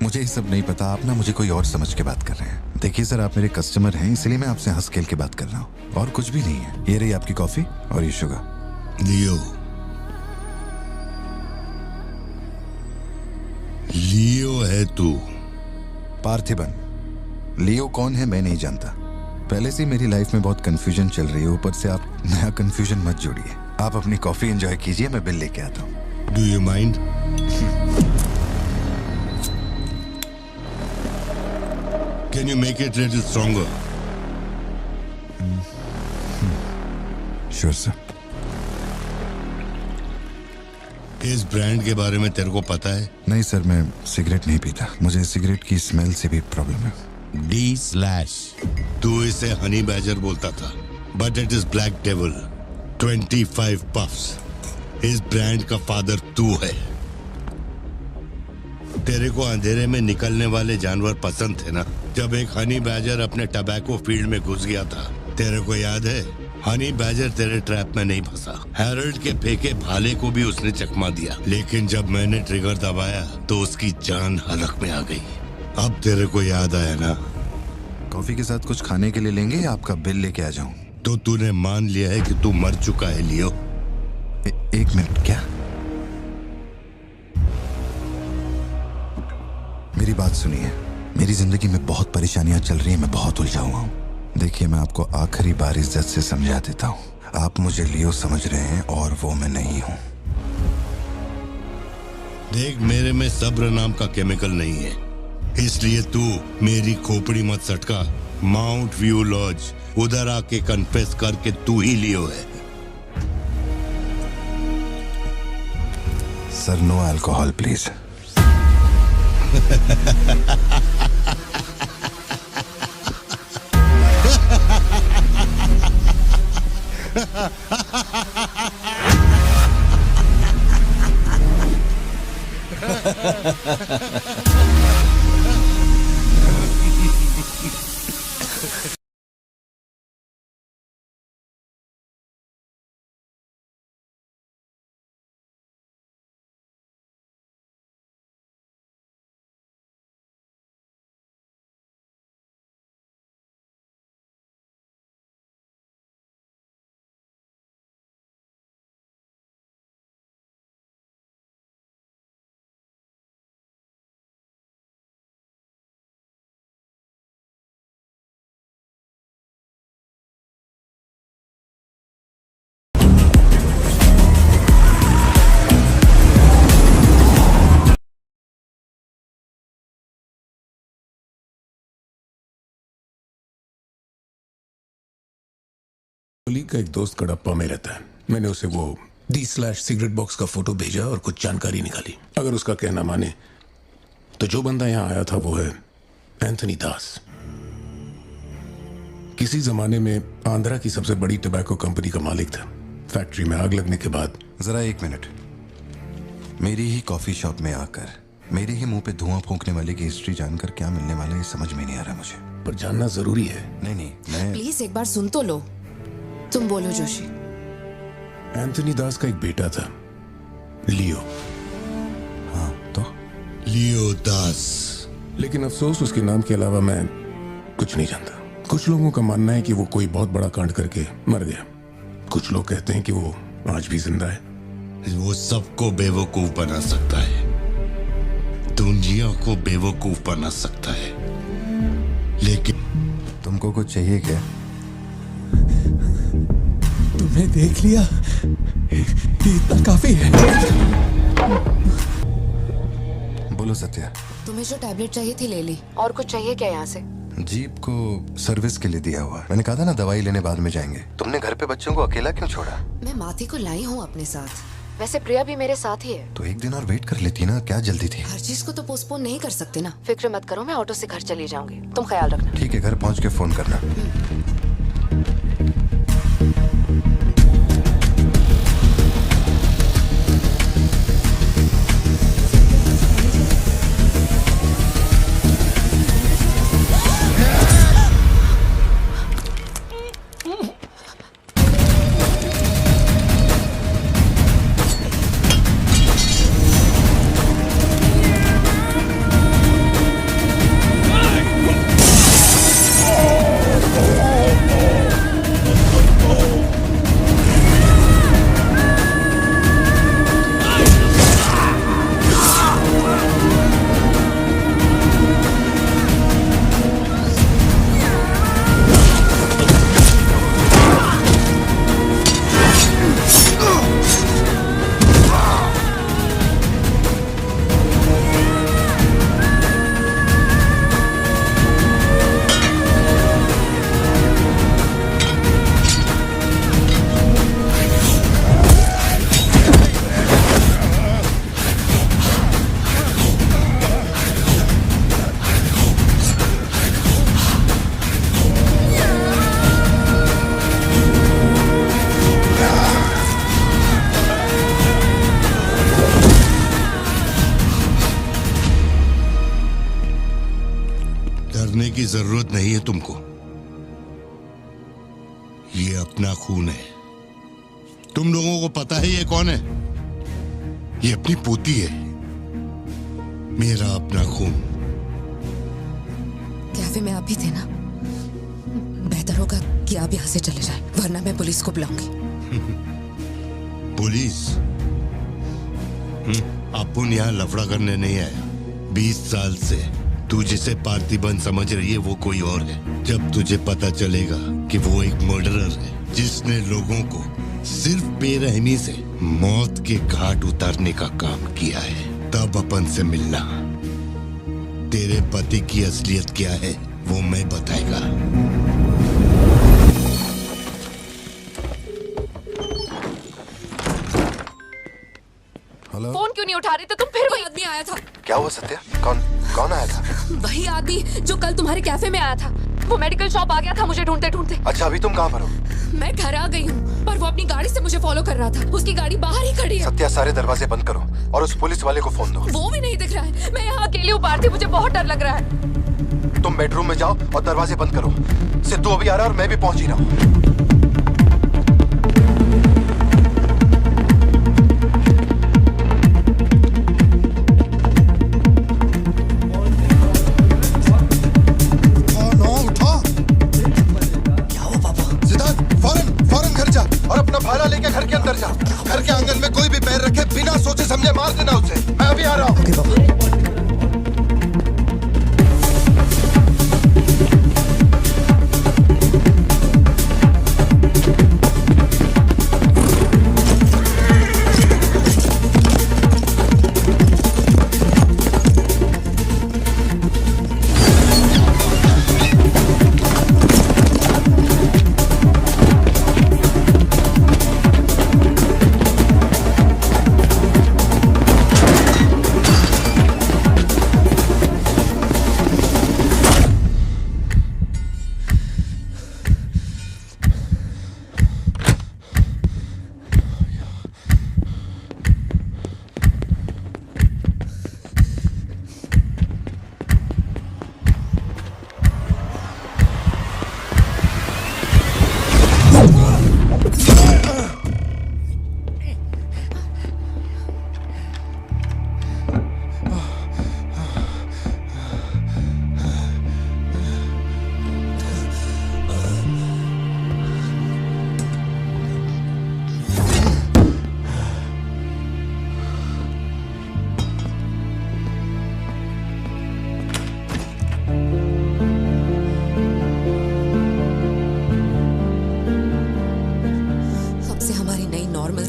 मुझे ये सब नहीं पता, आप ना मुझे कोई और समझ के बात कर रहे हैं। देखिए सर, आप मेरे कस्टमर हैं, इसलिए मैं आपसे हंस खेल के बात कर रहा हूँ, और कुछ भी नहीं है। ये रही आपकी कॉफी और ये शुगर। लियो। लियो है तू। पार्थिबन। लियो कौन है मैं नहीं जानता। पहले से मेरी लाइफ में बहुत कंफ्यूजन चल रही है, ऊपर से आप नया कंफ्यूजन मत जोड़िए। आप अपनी कॉफी एंजॉय कीजिए, मैं बिल लेके आता हूँ। Do you mind? Can you make it little stronger? Sure sir. इस ब्रांड के बारे में तेरे को पता है? नहीं सर, मैं सिगरेट नहीं पीता। मुझे सिगरेट की स्मेल से भी प्रॉब्लम है। D/। तू इसे हनी बैजर बोलता था, but it is black devil. 25 puffs. इस ब्रांड का फादर तू है। तेरे को अंधेरे में निकलने वाले जानवर पसंद थे ना? जब एक हनी बैजर अपने टबैको फील्ड में घुस गया था, तेरे को याद है? हनी बैजर तेरे ट्रैप में नहीं फंसा। हैरोल्ड के फेंके भाले को भी उसने चकमा दिया, लेकिन जब मैंने ट्रिगर दबाया तो उसकी जान हलक में आ गई। अब तेरे को याद आया ना? कॉफी के साथ कुछ खाने के लिए लेंगे या आपका बिल लेके आ जाऊं? तो तूने मान लिया है कि तू मर चुका है लियो? एक मिनट, क्या? मेरी बात सुनिए। मेरी जिंदगी में बहुत परेशानियां चल रही हैं, मैं बहुत उलझा हुआ हूं। देखिए, मैं आपको आखिरी बार इज्जत से समझा देता हूं। आप मुझे लियो समझ रहे हैं और वो मैं नहीं हूं। देख, मेरे में सब्र नाम का केमिकल नहीं है, इसलिए तू मेरी खोपड़ी मत सटका। माउंट व्यू लॉज, उधर आके कन्फेस करके तू ही लियो है। Sir, no alcohol please. Kohli का एक दोस्त कड़प्पा में रहता है। मैंने उसे वो D/सिगरेट बॉक्स का फोटो भेजा और कुछ जानकारी निकाली। अगर उसका कहना माने तो जो बंदा यहाँ आया था वो है एंथनी दास। किसी जमाने में आंध्रा की सबसे बड़ी टबैको कंपनी का मालिक था। फैक्ट्री में आग लगने के बाद। जरा एक मिनट। मेरी ही कॉफी शॉप में आकर मेरे ही मुंह पे धुआं फूंकने वाले की हिस्ट्री जानकर क्या मिलने वाला है, ये समझ में नहीं आ रहा मुझे। पर जानना जरूरी है। नहीं, मैं प्लीज एक बार सुन तो लो। तुम बोलो जोशी। एंथनी दास का एक बेटा था, लियो। हाँ, तो लियो दास। लेकिन अफसोस, उसके नाम के अलावा मैं कुछ नहीं जानता। कुछ लोगों का मानना है कि वो कोई बहुत बड़ा कांड करके मर गया। कुछ लोग कहते हैं कि वो आज भी जिंदा है। वो सबको बेवकूफ बना सकता है, दुनिया को बेवकूफ बना सकता है, लेकिन तुमको कुछ चाहिए क्या? तुम्हें देख लिया, इतना काफी है। बोलो सत्या। तुम्हें जो टैबलेट चाहिए थी ले ली। और कुछ चाहिए क्या यहाँ से? जीप को सर्विस के लिए दिया हुआ। मैंने कहा था ना दवाई लेने बाद में जाएंगे। तुमने घर पे बच्चों को अकेला क्यों छोड़ा? मैं माथी को लाई हूँ अपने साथ। वैसे प्रिया भी मेरे साथ ही है। तो एक दिन और वेट कर लेती ना, क्या जल्दी थी? हर चीज को तो पोस्टपोन नहीं कर सकते ना। फिक्र मत करो, मैं ऑटो से घर चली जाऊंगी, तुम ख्याल रखना। ठीक है, घर पहुँच के फोन करना। की जरूरत नहीं है तुमको। ये अपना खून है। तुम लोगों को पता है ये कौन है? ये अपनी पोती है, मेरा अपना खून। कैफे में आप भी थे ना? बेहतर होगा कि आप यहाँ से चले जाएं, वरना मैं पुलिस को बुलाऊंगी। पुलिस? अपन यहाँ लफड़ा करने नहीं आया। 20 साल से तू जिसे पार्थिबन समझ रही है वो कोई और है। जब तुझे पता चलेगा कि वो एक मर्डरर है जिसने लोगों को सिर्फ बेरहमी से मौत के घाट उतारने का काम किया है, तब अपन से मिलना। तेरे पति की असलियत क्या है वो मैं बताएगा। हेलो, फोन क्यों नहीं उठा रहे थे तुम? फिर वही आदमी आया था। क्या हुआ सत्या? कौन आया था? वही आदमी जो कल तुम्हारे कैफे में आया था। वो मेडिकल शॉप आ गया था मुझे ढूंढते ढूंढते। अच्छा, अभी तुम कहाँ पर हो? मैं घर आ गई हूँ, पर वो अपनी गाड़ी से मुझे फॉलो कर रहा था। उसकी गाड़ी बाहर ही खड़ी है। सत्या, सारे दरवाजे बंद करो और उस पुलिस वाले को फोन दो। वो भी नहीं दिख रहा है। मैं यहाँ अकेली हूँ पार्थी, मुझे बहुत डर लग रहा है। तुम बेडरूम में जाओ और दरवाजे बंद करो। सिद्धू अभी आ रहा है और मैं भी पहुंच ही रहा हूँ। घर के अंदर जा। घर के आंगन में कोई भी पैर रखे बिना सोचे समझे मार देना उसे। मैं अभी आ रहा हूँ। ओके पापा।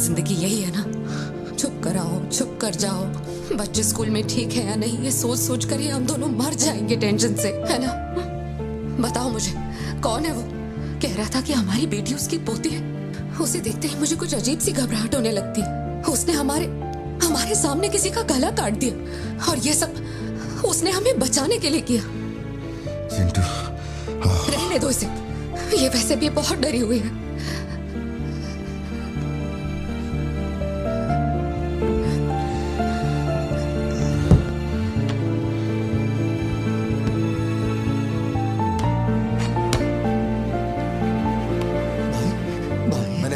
जिंदगी यही है ना, चुप कर आओ, चुप कर जाओ। बच्चे स्कूल में ठीक है या नहीं ये सोच सोच कर ही हम दोनों मर जाएंगे टेंशन से, है ना? बताओ मुझे, कौन है वो? कह रहा था कि हमारी बेटी उसकी पोती है। उसे देखते ही मुझे कुछ अजीब सी घबराहट होने लगती है। उसने हमारे सामने किसी का गला काट दिया और ये सब उसने हमें बचाने के लिए किया। चिंटू, रहने दो इसे, ये वैसे भी बहुत डरी हुई है।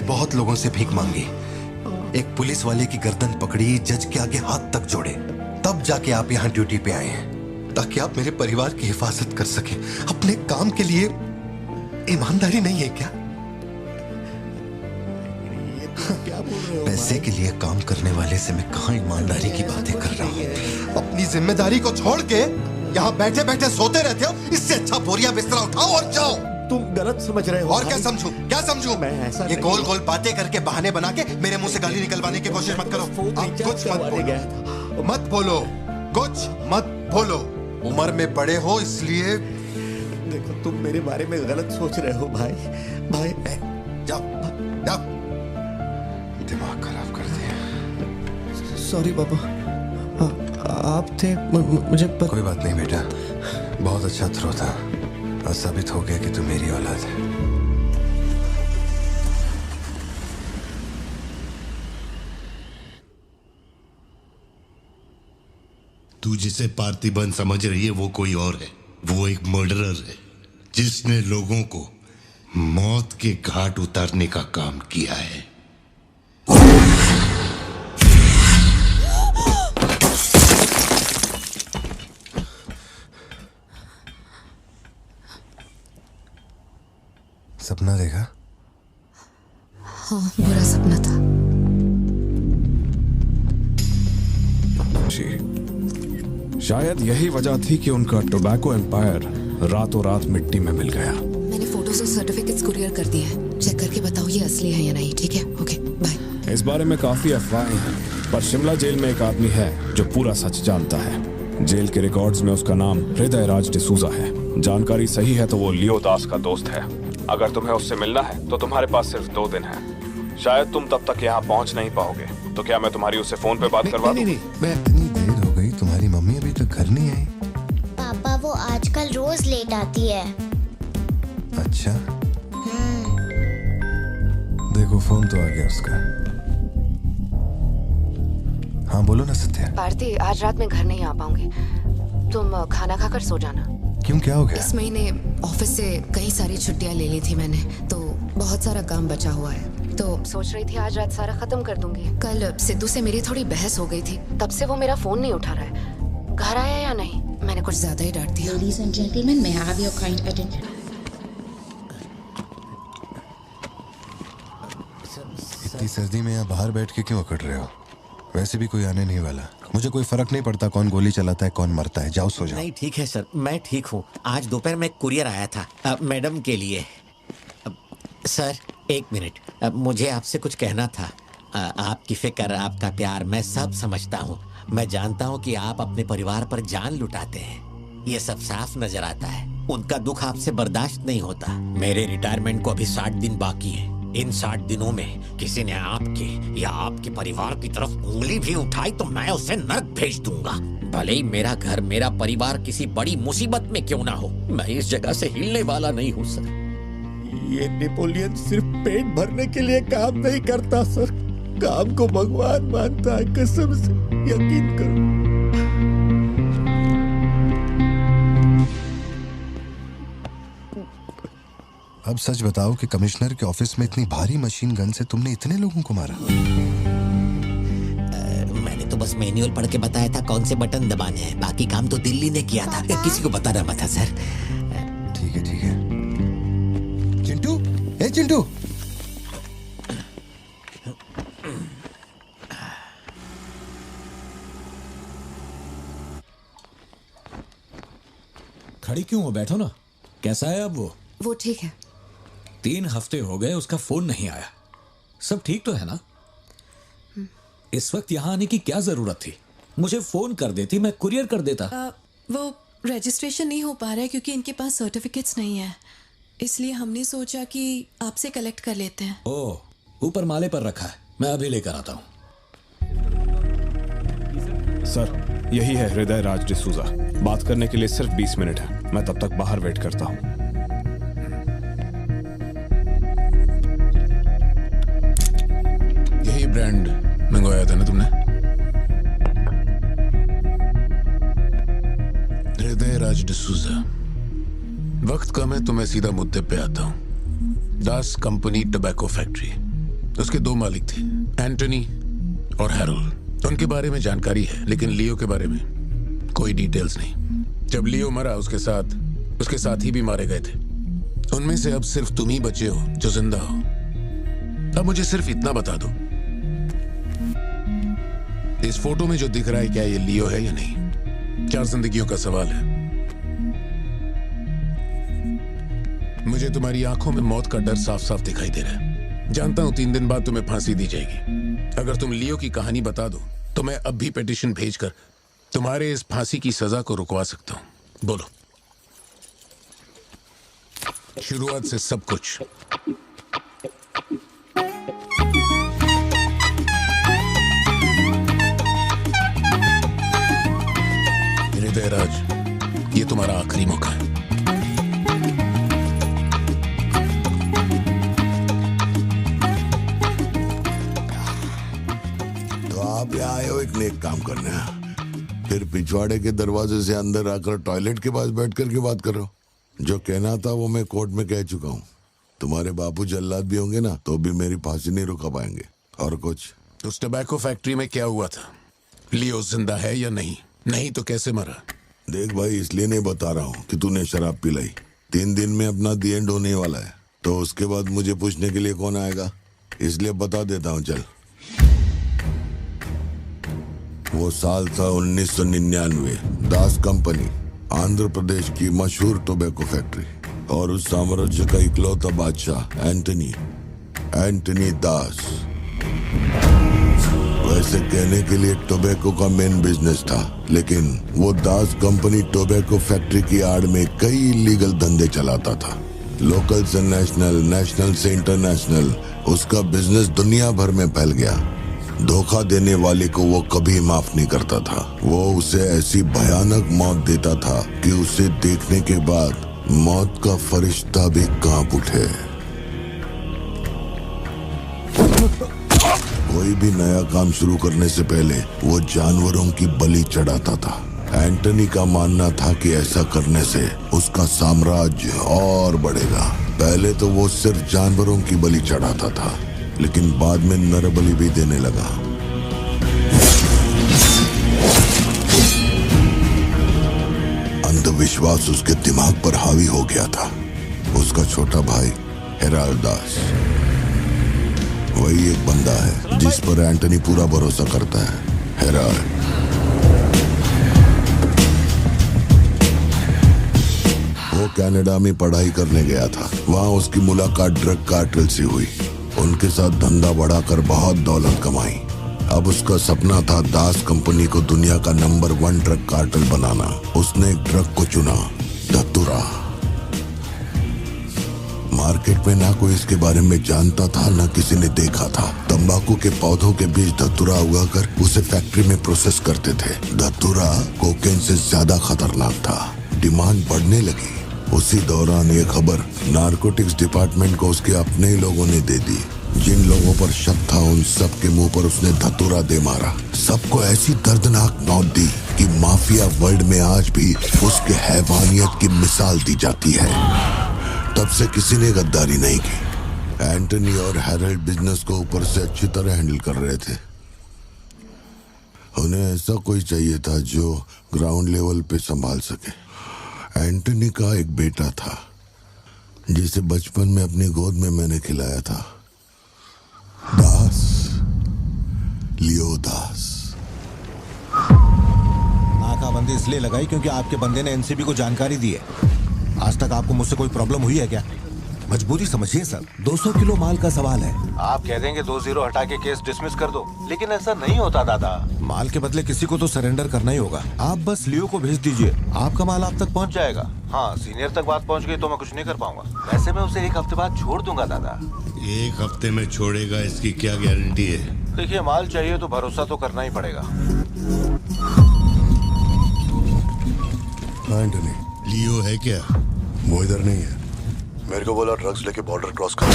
बहुत लोगों से भीख मांगी, एक पुलिस वाले की गर्दन पकड़ी, जज के आगे हाथ तक जोड़े, तब जाके आप यहाँ ड्यूटी पे आए हैं ताकि आप मेरे परिवार की हिफाजत कर सके। अपने काम के लिए ईमानदारी नहीं है क्या? क्या बोल रहे हो? पैसे के लिए काम करने वाले से मैं कहाँ ईमानदारी की बातें कर रहा हूँ? अपनी जिम्मेदारी को छोड़ के यहाँ बैठे बैठे सोते रहते हो। इससे अच्छा बोरिया बिस्तरा उठाओ और जाओ। तुम गलत समझ रहे हो। और क्या समझूं? क्या समझूं? मैं ऐसा ये गोल गोल बातें करके बहाने बना के मेरे मुंह से गाली निकलवाने की कोशिश मत करो। आप कुछ मत बोलो, मत बोलो, कुछ मत बोलो। उम्र में बड़े हो इसलिए। देखो, तुम मेरे बारे में गलत सोच रहे हो भाई। जाओ जाओ, दिमाग खराब कर दिया। सॉरी पापा, आप थे मुझे कोई बात नहीं बेटा, बहुत अच्छा थ्रो था। साबित हो गया कि तू मेरी औलाद है। तू जिसे पार्थिबन समझ रही है वो कोई और है। वो एक मर्डरर है जिसने लोगों को मौत के घाट उतारने का काम किया है। सपना देखा? हाँ, बुरा सपना था। शायद यही वजह थी कि उनका टोबैको एम्पायर रातों रात मिट्टी में मिल गया। मैंने फोटोज और सर्टिफिकेट्स कुरियर कर दिए हैं। चेक करके बताओ ये असली है या नहीं। ठीक है, ओके, बाय। इस बारे में काफी अफवाहें हैं, पर शिमला जेल में एक आदमी है जो पूरा सच जानता है। जेल के रिकॉर्ड्स में उसका नाम हृदय राज डिसूजा है। जानकारी सही है तो वो लियो दास का दोस्त है। अगर तुम्हें उससे मिलना है तो तुम्हारे पास सिर्फ 2 दिन है। शायद तुम तब तक यहाँ पहुँच नहीं पाओगे, तो क्या मैं तुम्हारी उससे फोन पे बात करवा दूं? नहीं, मैं इतनी देर हो गई, तुम्हारी मम्मी अभी तक घर नहीं आई। पापा वो आजकल रोज लेट आती है। अच्छा, देखो फोन तो आ गया उसका। हाँ बोलो ना सत्या। भारती, आज रात में घर नहीं आ पाऊंगी। तुम खाना खाकर सो जाना। क्यों, क्या हो गया? इस महीने ऑफिस से कई सारी छुट्टियां ले ली थी मैंने, तो बहुत सारा काम बचा हुआ है। तो सोच रही थी आज रात सारा खत्म कर दूंगी। कल सिद्धू से मेरी थोड़ी बहस हो गई थी, तब से वो मेरा फोन नहीं उठा रहा है। घर आया या नहीं? मैंने कुछ ज्यादा ही डांट दिया। Ladies and gentlemen, may I have your kind attention? इतनी सर्दी में यहाँ बाहर बैठ के क्यों अकड़ रहे हो? वैसे भी कोई आने नहीं वाला। मुझे कोई फर्क नहीं पड़ता कौन गोली चलाता है कौन मरता है। जाओ सो जाओ। नहीं ठीक है सर, मैं ठीक हूँ। आज दोपहर में कुरियर आया था मैडम के लिए। सर एक मिनट, मुझे आपसे कुछ कहना था। आपकी फिक्र, आपका प्यार मैं सब समझता हूँ। मैं जानता हूँ कि आप अपने परिवार पर जान लुटाते हैं, ये सब साफ नजर आता है। उनका दुख आपसे बर्दाश्त नहीं होता। मेरे रिटायरमेंट को अभी 60 दिन बाकी है। इन 60 दिनों में किसी ने आपके या आपके परिवार की तरफ उंगली भी उठाई तो मैं उसे नर्क भेज दूंगा। भले ही मेरा घर, मेरा परिवार किसी बड़ी मुसीबत में क्यों ना हो, मैं इस जगह से हिलने वाला नहीं हूँ सर। ये नेपोलियन सिर्फ पेट भरने के लिए काम नहीं करता सर, काम को भगवान मानता है। कसम से यकीन करो। अब सच बताओ कि कमिश्नर के ऑफिस में इतनी भारी मशीन गन से तुमने इतने लोगों को मारा? मैंने तो बस मैनुअल पढ़ के बताया था कौन से बटन दबाने हैं, बाकी काम तो दिल्ली ने किया था। किसी को बताना मत था सर। ठीक है ठीक है। चिंटू, ए चिंटू, खड़ी क्यों हो? बैठो ना। कैसा है अब वो ठीक है। 3 हफ्ते हो गए उसका फोन नहीं आया। सब ठीक तो है ना? इस वक्त यहाँ आने की क्या जरूरत थी? मुझे फोन कर देती, मैं कुरियर कर देता। वो रजिस्ट्रेशन नहीं हो पा रहा है क्योंकि इनके पास सर्टिफिकेट्स नहीं है, इसलिए हमने सोचा कि आपसे कलेक्ट कर लेते हैं। ओह, ऊपर माले पर रखा है, मैं अभी लेकर आता हूँ। सर, यही है हृदय राज डिसूजा। बात करने के लिए सिर्फ 20 मिनट है। मैं तब तक बाहर वेट करता हूँ। यही ब्रांड मंगवाया था ना तुमने? हृदय राज डिसूजा। वक्त कम है तो मैं सीधा मुद्दे पे आता हूँ। दास कंपनी टोबैको फैक्ट्री, उसके 2 मालिक थे, एंटनी और हैरोल्ड। उनके बारे में जानकारी है, लेकिन लियो के बारे में कोई डिटेल्स नहीं। जब लियो मरा उसके साथी भी मारे गए थे। उनमें से अब सिर्फ तुम ही बचे हो जो जिंदा हो। अब मुझे सिर्फ इतना बता दो, इस फोटो में जो दिख रहा है क्या ये लियो है या नहीं? 4 जिंदगियों का सवाल है। मुझे तुम्हारी आंखों में मौत का डर साफ साफ दिखाई दे रहा है। जानता हूं 3 दिन बाद तुम्हें फांसी दी जाएगी। अगर तुम लियो की कहानी बता दो तो मैं अब भी पिटीशन भेजकर तुम्हारे इस फांसी की सजा को रुकवा सकता हूं। बोलो। शुरुआत से सब कुछ। हृदय राज, ये तुम्हारा आखिरी मौका है। तो आप यहाँ आए हो एक नेक काम करने। फिर पिछवाड़े के दरवाजे से अंदर आकर टॉयलेट के पास बैठ कर के बात कर रहे हो? जो कहना था वो मैं कोर्ट में कह चुका हूँ। तुम्हारे बापू जल्लाद भी होंगे ना तो भी मेरी फांसी नहीं रुका पाएंगे। और कुछ? उस टबैको फैक्ट्री में क्या हुआ था? लियो जिंदा है या नहीं? नहीं तो कैसे मरा? देख भाई, इसलिए नहीं बता रहा हूँ कि तूने शराब पिलाई। 3 दिन में अपना दी एंड होने वाला है, तो उसके बाद मुझे पूछने के लिए कौन आएगा? इसलिए बता देता हूँ। चल, वो साल था 1999। दास कंपनी, आंध्र प्रदेश की मशहूर टोबैको फैक्ट्री, और उस साम्राज्य का इकलौता बादशाह एंटनी दास। वैसे कहने के लिए टोबैको का मेन बिजनेस था, लेकिन वो दास कंपनी टोबैको फैक्ट्री की आड़ में कई इलीगल धंधे चलाता था। लोकल से नेशनल, नेशनल से इंटरनेशनल, उसका बिजनेस दुनिया भर में फैल गया। धोखा देने वाले को वो कभी माफ नहीं करता था। वो उसे ऐसी भयानक मौत देता था कि उसे देखने के बाद मौत का फरिश्ता भी कांप उठे। कोई भी नया काम शुरू करने से पहले वो जानवरों की बलि चढ़ाता था। एंटनी का मानना था कि ऐसा करने से उसका साम्राज्य और बढ़ेगा। पहले तो वो सिर्फ जानवरों की बलि चढ़ाता था, लेकिन बाद में नर बलि भी देने लगा। अंधविश्वास उसके दिमाग पर हावी हो गया था। उसका छोटा भाई हेराल्ड दास, वही एक बंदा है जिस पर एंटनी पूरा भरोसा करता है। हेराल्ड वो कनाडा में पढ़ाई करने गया था। वहां उसकी मुलाकात ड्रग कार्टेल से हुई। उनके साथ धंधा बढ़ाकर बहुत दौलत कमाई। अब उसका सपना था दास कंपनी को दुनिया का नंबर 1 ड्रग कार्टेल बनाना। उसने एक ड्रग को चुना, धतूरा। मार्केट में ना कोई इसके बारे में जानता था, ना किसी ने देखा था। तंबाकू के पौधों के बीच धतूरा उगाकर उसे फैक्ट्री में प्रोसेस करते थे। धतूरा कोकेन से ज्यादा खतरनाक था। डिमांड बढ़ने लगी। उसी दौरान ये खबर नारकोटिक्स डिपार्टमेंट को उसके अपने ही लोगों ने दे दी। जिन लोगों पर शक था उन सब के मुंह पर उसने धतूरा दे मारा। सबको ऐसी दर्दनाक मौत दी कि माफिया वर्ल्ड में आज भी उसके हैवानियत की मिसाल दी जाती है। तब से किसी ने गद्दारी नहीं की। एंटनी और हैरल्ड बिजनेस को ऊपर से अच्छी तरह हैंडल कर रहे थे। उन्हें ऐसा कोई चाहिए था जो ग्राउंड लेवल पे संभाल सके। एंटनी का एक बेटा था जिसे बचपन में अपनी गोद में मैंने खिलाया था, दास, लियो दास। नाकाबंदी इसलिए लगाई क्योंकि आपके बंदे ने एनसीबी को जानकारी दी है। आज तक आपको मुझसे कोई प्रॉब्लम हुई है क्या? मजबूरी समझिए सर, 200 किलो माल का सवाल है। आप कह देंगे 2-0 हटा के केस डिसमिस कर दो, लेकिन ऐसा नहीं होता दादा। माल के बदले किसी को तो सरेंडर करना ही होगा। आप बस लियो को भेज दीजिए, आपका माल आप तक पहुंच जाएगा। हाँ, सीनियर तक बात पहुंच गई तो मैं कुछ नहीं कर पाऊंगा। वैसे मैं उसे 1 हफ्ते बाद छोड़ दूंगा दादा। 1 हफ्ते में छोड़ेगा, इसकी क्या गारंटी है? देखिए, माल चाहिए तो भरोसा तो करना ही पड़ेगा। एंटनी, लियो है क्या? वो इधर नहीं है। मेरे को बोला ड्रग्स लेके बॉर्डर क्रॉस कर।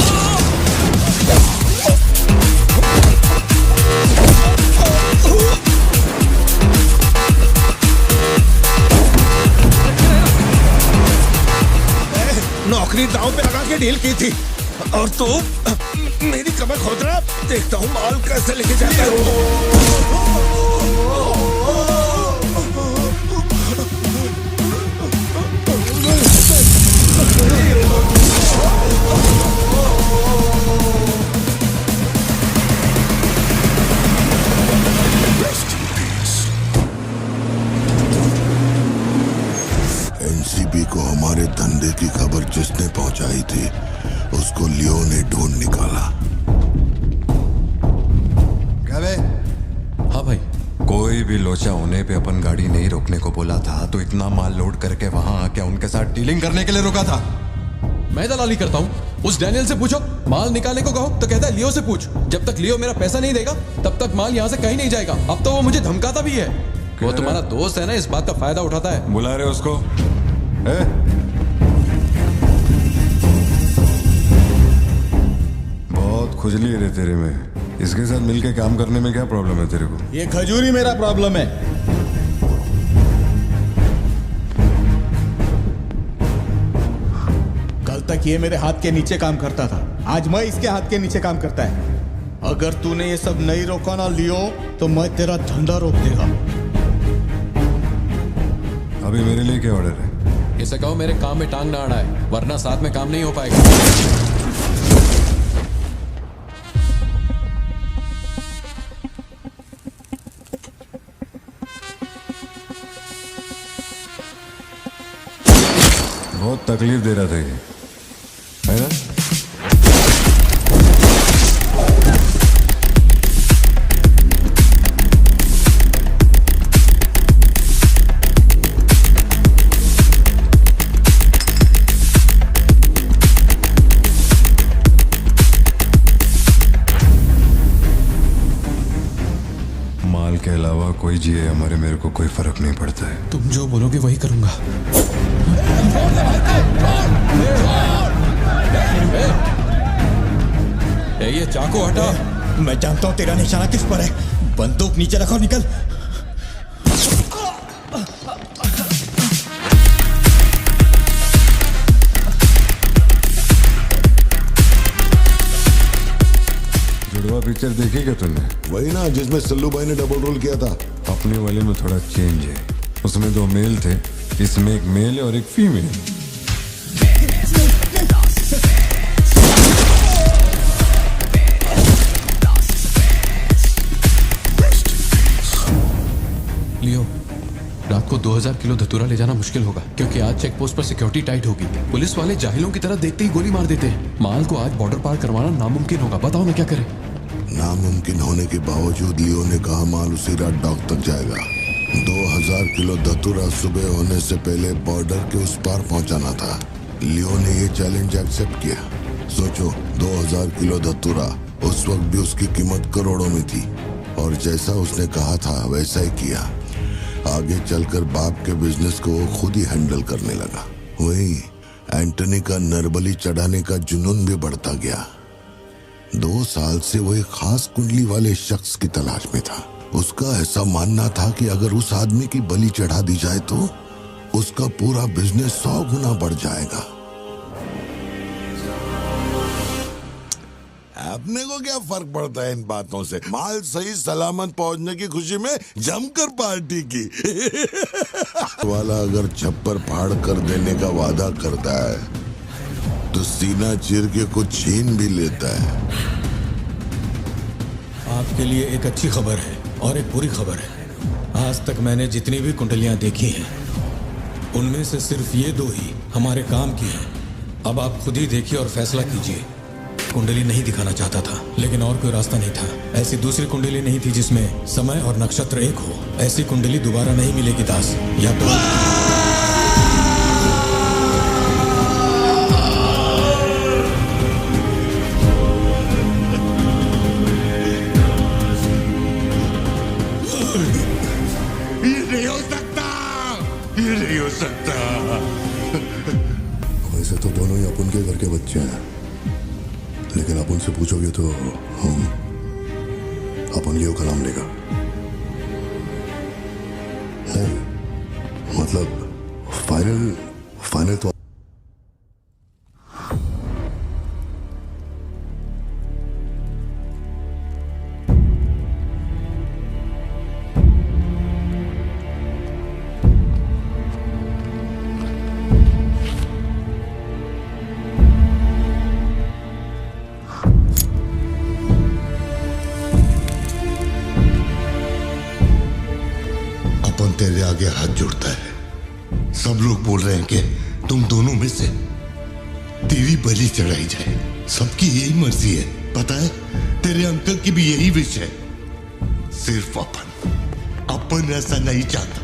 नौकरी दांव पे लगा के डील की थी और तू मेरी कमर खोद रहा। देखता हूँ माल कैसे लेके जाता है। एनसीबी को हमारे धंधे की खबर जिसने पहुंचाई थी उसको लियो ने ढूंढ निकाला। क्या बे? हाँ भाई। कोई भी लोचा होने पे अपन गाड़ी नहीं रोकने को बोला था, तो इतना माल लोड करके वहां आके उनके साथ डीलिंग करने के लिए रुका था। मैं दलाली करता हूँ? उस डैनियल से पूछो। माल निकालने को कहो तो कहता है लियो से पूछ। जब तक लियो मेरा पैसा नहीं देगा तब तक माल यहाँ से कहीं नहीं जाएगा। अब तो वो मुझे धमकाता भी है। वो तुम्हारा दोस्त है ना, इस बात का फायदा उठाता है। बुला रहे उसको? बहुत खुजली है तेरे में। इसके साथ मिलके काम करने में क्या प्रॉब्लम है तेरे को? ये खजूरी मेरा प्रॉब्लम है। तक ये मेरे हाथ के नीचे काम करता था, आज मैं इसके हाथ के नीचे काम करता है। अगर तूने ये सब नहीं रोका ना लियो, तो मैं तेरा धंधा रोक देगा। अभी मेरे लिए क्या ऑर्डर है? इसे कहो मेरे काम में टांग ना अड़ाए, वरना साथ में काम नहीं हो पाएगा। बहुत तकलीफ दे रहा था ये, है ना? माल के अलावा कोई जिए हमारे, मेरे को कोई फर्क नहीं पड़ता है। तुम जो बोलोगे वही करूंगा। ये चाकू हटा। मैं जानता हूं तेरा निशाना किस पर है। बंदूक नीचे रखो, निकल। जुड़वा पिक्चर देखी क्या तुमने? वही ना जिसमें सल्लू भाई ने डबल रोल किया था। अपने वाले में थोड़ा चेंज है, उसमें 2 मेल थे, इसमें एक मेल और एक फीमेल। लियो, रात को 2000 किलो धतूरा ले जाना मुश्किल होगा, क्योंकि आज चेक पोस्ट पर सिक्योरिटी टाइट होगी। पुलिस वाले जाहिलों की तरह देखते ही गोली मार देते हैं। माल को आज बॉर्डर पार करवाना नामुमकिन होगा। बताओ ना क्या करें? नामुमकिन होने के बावजूद लियो ने कहा माल उसी रात डॉक तक जाएगा। 2000 किलो धतूरा सुबह होने से पहले बॉर्डर के उस पार पहुंचाना था। लियो ने ये चैलेंज एक्सेप्ट किया। सोचो, 2000 किलो धतूरा, उस वक्त भी उसकी कीमत करोड़ों में थी, और जैसा उसने कहा था वैसा ही किया। आगे चलकर बाप के बिजनेस को वो खुद ही हैंडल करने लगा। वही एंटनी का नरबली चढ़ाने का जुनून भी बढ़ता गया। 2 साल से वो एक खास कुंडली वाले शख्स की तलाश में था। उसका ऐसा मानना था कि अगर उस आदमी की बलि चढ़ा दी जाए तो उसका पूरा बिजनेस 100 गुना बढ़ जाएगा। अपने को क्या फर्क पड़ता है इन बातों से? माल सही सलामत पहुंचने की खुशी में जमकर पार्टी की। वाला अगर छप्पर फाड़ कर देने का वादा करता है तो सीना चीर के कुछ छीन भी लेता है। आपके लिए एक अच्छी खबर है और एक बुरी खबर है। आज तक मैंने जितनी भी कुंडलियां देखी हैं, उनमें से सिर्फ ये 2 ही हमारे काम की हैं। अब आप खुद ही देखिए और फैसला कीजिए। कुंडली नहीं दिखाना चाहता था, लेकिन और कोई रास्ता नहीं था। ऐसी दूसरी कुंडली नहीं थी जिसमें समय और नक्षत्र एक हो। ऐसी कुंडली दोबारा नहीं मिलेगी दास। या तो ये नहीं हो सकता, ये नहीं हो सकता। वैसे तो दोनों ही अपन के घर के बच्चे हैं, लेकिन आप उनसे पूछोगे तो अपन लियो का नाम लेगा। नहीं, मतलब फाइनल तो तेरे आगे हाथ जोड़ता है। सब लोग बोल रहे हैं कि तुम दोनों में से तेरी बलि चढ़ाई जाए। सबकी यही मर्जी है, पता है? तेरे अंकल की भी यही विश है। सिर्फ अपन ऐसा नहीं चाहता।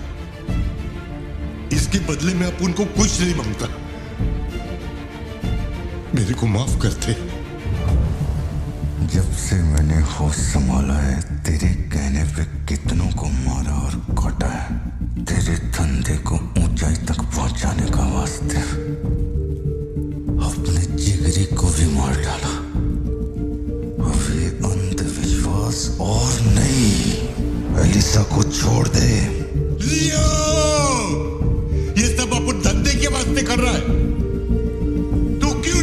इसके बदले में अपन को कुछ नहीं मांगता। मेरे को माफ करते। जब से मैंने होश संभाला है, तेरे कहने पे कितनों को मारा और काटा है। तेरे धंधे को ऊंचाई तक पहुंचाने का वास्ते अपने जिगरी को भी मार डाला। अब ये अंधविश्वास और नहीं, एलिसा को छोड़ दे। लियो, ये सब अपन धंधे के वास्ते कर रहा है। तू क्यों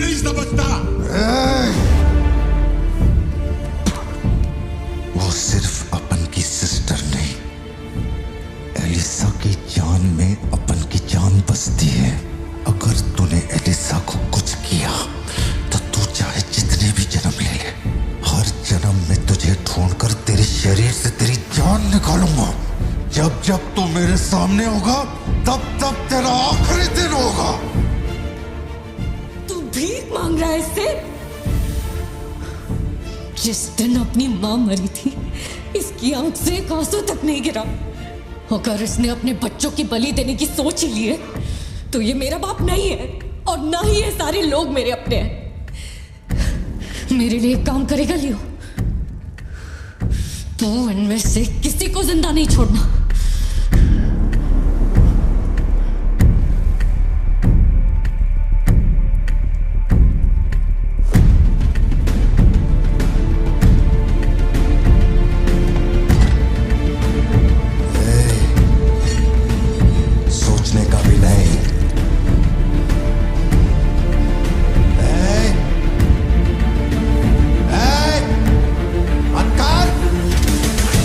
जब तू मेरे सामने होगा तब तब तेरा आखिरी दिन होगा। तू भीख मांग रहा है इससे? जिस दिन अपनी मां मरी थी इसकी आंख से एक आंसू तक नहीं गिरा। अगर इसने अपने बच्चों की बलि देने की सोच ही ली है तो ये मेरा बाप नहीं है और ना ही ये सारे लोग मेरे अपने हैं। मेरे लिए एक काम करेगा लियो, तू इनमें से किसी को जिंदा नहीं छोड़ना। सोचने का भी नहीं।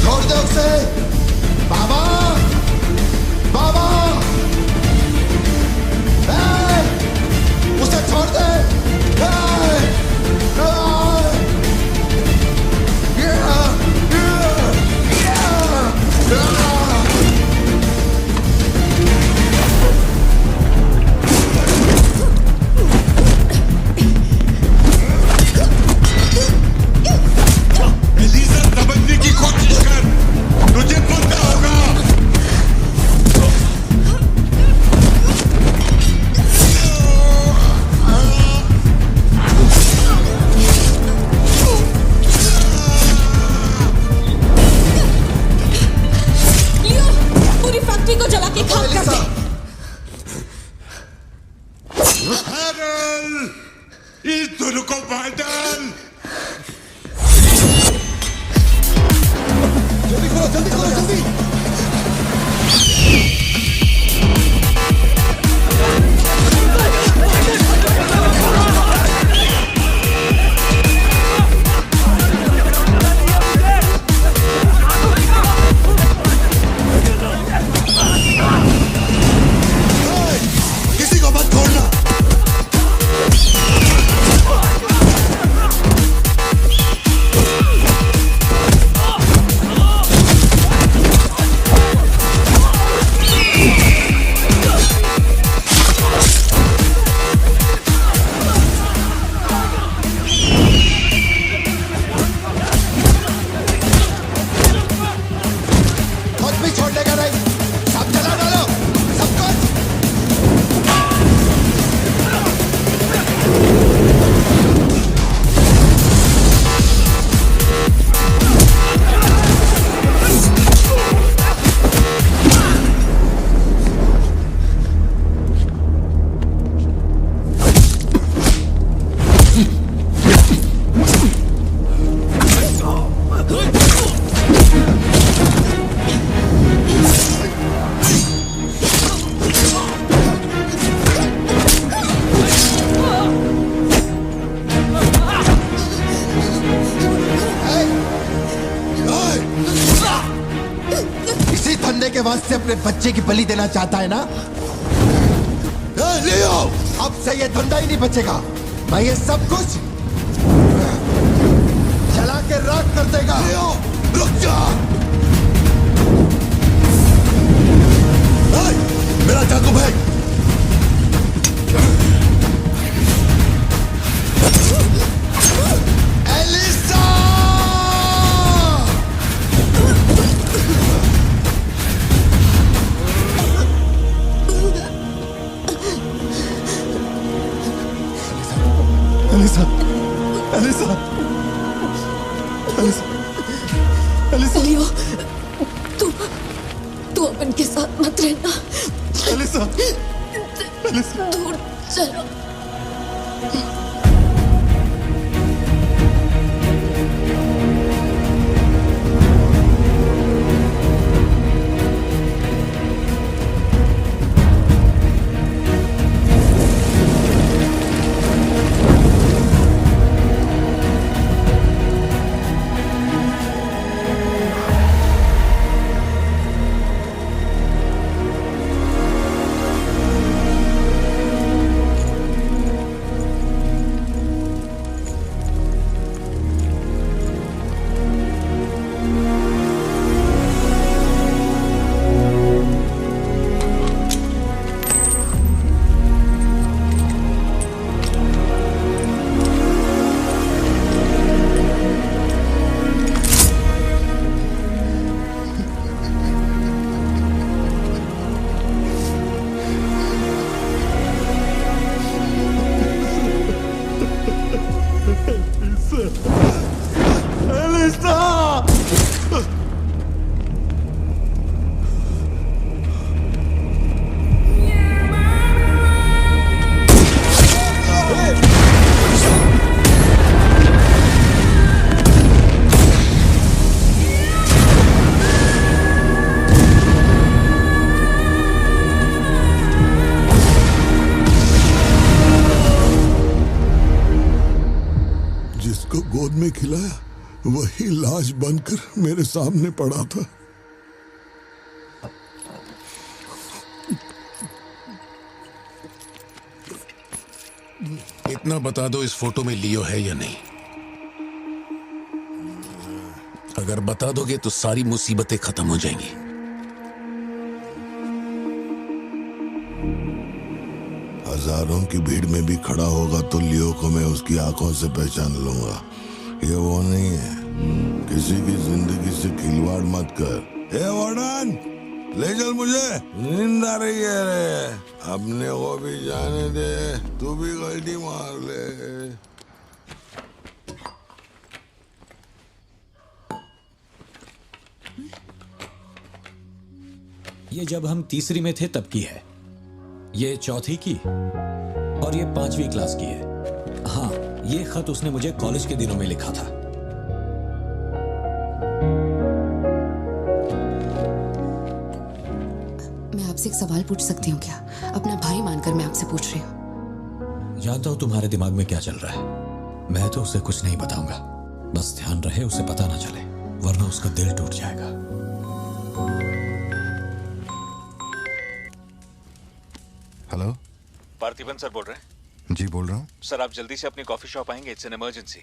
छोड़ दे उसे। बाबा, बाबा, उसे छोड़ दे। एलिजा, समझने की कोशिश कर, तुझे पता होगा। लियो, पूरी फैक्ट्री को जला के खाक कर दे। हैरल, इस दोनों को बाहर डाल। जल्दी करो, जल्दी करो, जल्दी। किसी को मत छोड़ना। कुछ भी छोड़ने का नहीं, सब जला डालो, सब कुछ। इसी धंधे के वास्ते अपने बच्चे की बलि देना चाहता है ना? लियो, अब से ये धंधा ही नहीं बचेगा। मैं ये सब कुछ जला के राख कर देगा। लियो, रुक जा। मेरा चाकू फेंक। Elisa! Elisa, Elisa, Elisa, Elisa. Leo, तू अपन के साथ मत रहना। Elisa, Elisa. दूर चलो। आहिस्ता। जिसको गोद में खिलाया वही लाश बनकर मेरे सामने पड़ा था। इतना बता दो, इस फोटो में लियो है या नहीं? अगर बता दोगे तो सारी मुसीबतें खत्म हो जाएंगी। हजारों की भीड़ में भी खड़ा होगा तो लियो को मैं उसकी आंखों से पहचान लूंगा। ये वो नहीं है। किसी की जिंदगी से खिलवाड़ मत कर। ए वार्डन, ले चल मुझे, नींद आ रही है रे। अपने को भी जाने दे, तू भी गलती मार ले। ये जब हम तीसरी में थे तब की है, ये चौथी की और ये 5वीं क्लास की है। हाँ, ये खत उसने मुझे कॉलेज के दिनों में लिखा था। मैं आपसे एक सवाल पूछ सकती हूँ क्या? अपना भाई मानकर मैं आपसे पूछ रही हूँ। जानता हूं तुम्हारे दिमाग में क्या चल रहा है। मैं तो उसे कुछ नहीं बताऊंगा, बस ध्यान रहे उसे पता ना चले, वरना उसका दिल टूट जाएगा। हेलो, पार्थिबन सर बोल रहे हैं? जी बोल रहा हूँ। सर आप जल्दी से अपनी कॉफी शॉप आएंगे, इट्स एन इमरजेंसी।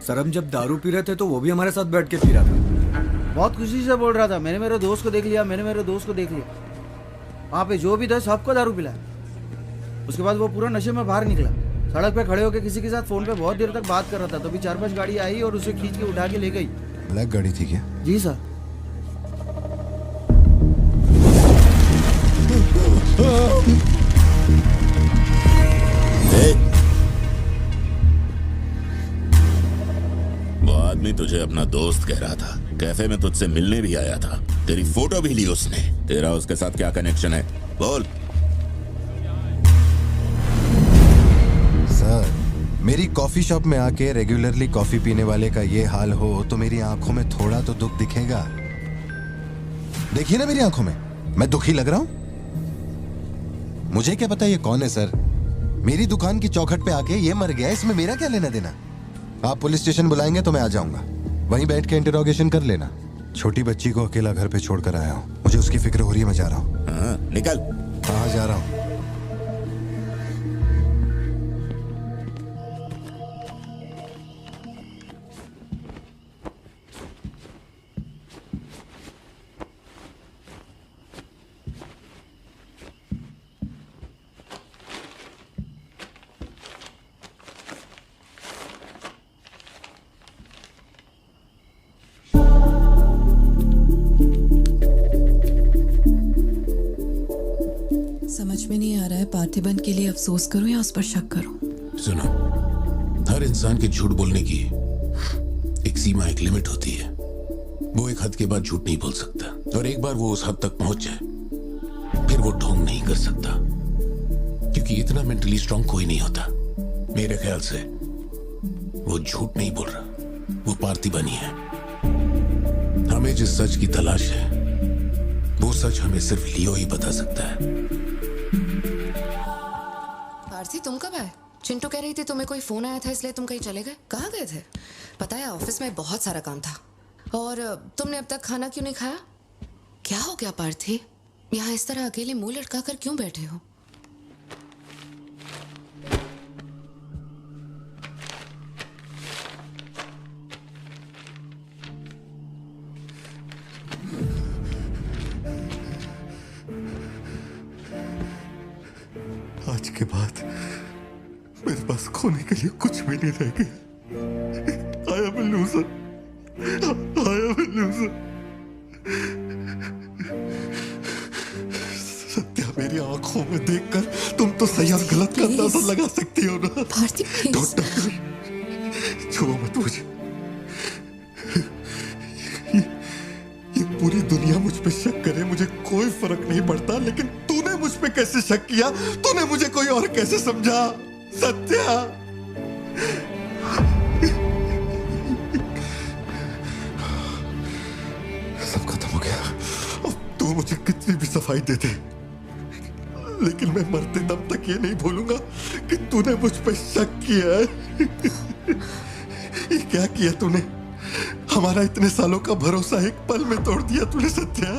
सर हम जब दारू पी रहे थे तो वो भी हमारे साथ बैठ के पी रहा था। बहुत खुशी से बोल रहा था, मैंने मेरे दोस्त को देख लिया, मैंने मेरे दोस्त को देख लिया। वहाँ पे जो भी था सबको दारू पिलाया। उसके बाद वो पूरा नशे में बाहर निकला, सड़क पे खड़े होकर किसी के साथ फोन पे बहुत देर तक बात कर रहा था। तभी 4-5 गाड़ी आई और उसे खींच के उठा के ले गई। ब्लैक गाड़ी थी क्या? जी सर। वो आदमी तुझे अपना दोस्त कह रहा था, कैफे में तुझसे मिलने भी आया था, तेरी फोटो भी ली उसने। तेरा उसके साथ क्या कनेक्शन है, बोल। सर, मेरी कॉफी शॉप में आके रेगुलरली कॉफी पीने वाले का ये हाल हो तो मेरी आंखों में थोड़ा तो दुख दिखेगा। देखिए ना मेरी आंखों में, मैं दुखी लग रहा हूं? मुझे क्या पता ये कौन है सर। मेरी दुकान की चौखट पे आके ये मर गया, इसमें मेरा क्या लेना देना। आप पुलिस स्टेशन बुलाएंगे तो मैं आ जाऊंगा, वहीं बैठ के इंटरोगेशन कर लेना। छोटी बच्ची को अकेला घर पे छोड़कर आया हूँ, मुझे उसकी फिक्र हो रही है, मैं जा रहा हूँ। निकल। कहाँ जा रहा हूँ? समझ में नहीं आ रहा है पार्थिबन के लिए अफसोस करूं या उस पर शक करूं। सुनो, हर इंसान के झूठ बोलने की एक सीमा, एक लिमिट होती है। वो एक हद के बाद झूठ नहीं बोल सकता, और एक बार वो उस हद तक पहुंच जाए फिर वो ढोंग नहीं कर सकता, क्योंकि इतना मेंटली स्ट्रांग कोई नहीं होता। मेरे ख्याल से वो झूठ नहीं बोल रहा, वो पार्थिबन ही है। हमें जिस सच की तलाश है वो सच हमें सिर्फ लियो ही बता सकता है। पार्थी, तुम कब आए? चिंटू कह रही थी तुम्हें कोई फोन आया था इसलिए तुम कहीं चले गए। कहाँ गए थे? पता है ऑफिस में बहुत सारा काम था। और तुमने अब तक खाना क्यों नहीं खाया? क्या हो गया पार्थी? यहाँ इस तरह अकेले मुंह लटका कर क्यों बैठे हो? आज के बाद मेरे पास खोने के लिए कुछ भी नहीं रह गया। I am a loser. I am a loser. Satya, मेरी आंखों में देखकर तुम तो सही और गलत का अंदाजा लगा सकती हो ना। भारती, छुओ मत मुझे ये पूरी दुनिया मुझ पे शक करे, मुझे कोई फर्क नहीं पड़ता, लेकिन तूने मुझ पे कैसे शक किया? तूने मुझे कोई और कैसे समझा? सत्या, सब खत्म हो गया। अब तू मुझे कितनी भी सफाई दे दे, लेकिन मैं मरते दम तक ये नहीं भूलूंगा कि तूने मुझ पे शक किया है। ये क्या किया तूने? हमारा इतने सालों का भरोसा एक पल में तोड़ दिया तूने सत्या।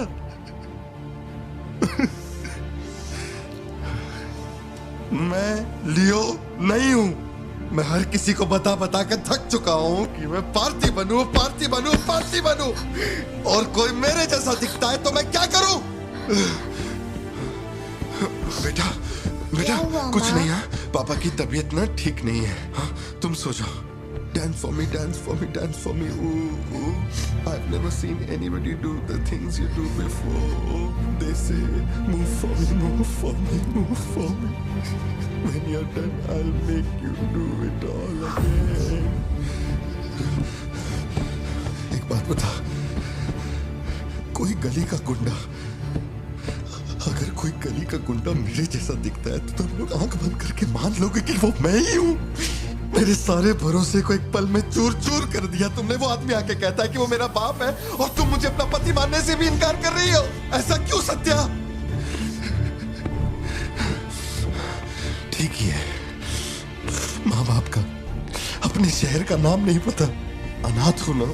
मैं लियो नहीं हूं। मैं हर किसी को बता बता के थक चुका हूं कि मैं पार्टी बनूं, पार्टी बनूं, पार्टी बनूं, और कोई मेरे जैसा दिखता है तो मैं क्या करूं? बेटा बेटा कुछ नहीं है, पापा की तबीयत ना ठीक नहीं है। हाँ, तुम सो जाओ। Dance for me, dance for me, dance for me. Ooh, ooh. I've never seen anybody do the things you do before. They say, move for me, move for me, move for me. When you're done, I'll make you do it all again. एक बात बता, कोई गली का गुंडा, अगर कोई गली का गुंडा मेरे जैसा दिखता है तो तुम लोग आंख बंद करके मान लोगे कि वो मैं ही हूं। मेरे सारे भरोसे को एक पल में चूर चूर कर दिया तुमने। वो आदमी आके कहता है कि वो मेरा बाप है और तुम मुझे अपना पति मानने से भी इनकार कर रही हो। ऐसा क्यों सत्या? ठीक ही है, माँ बाप का, अपने शहर का नाम नहीं पता, अनाथ हूं ना।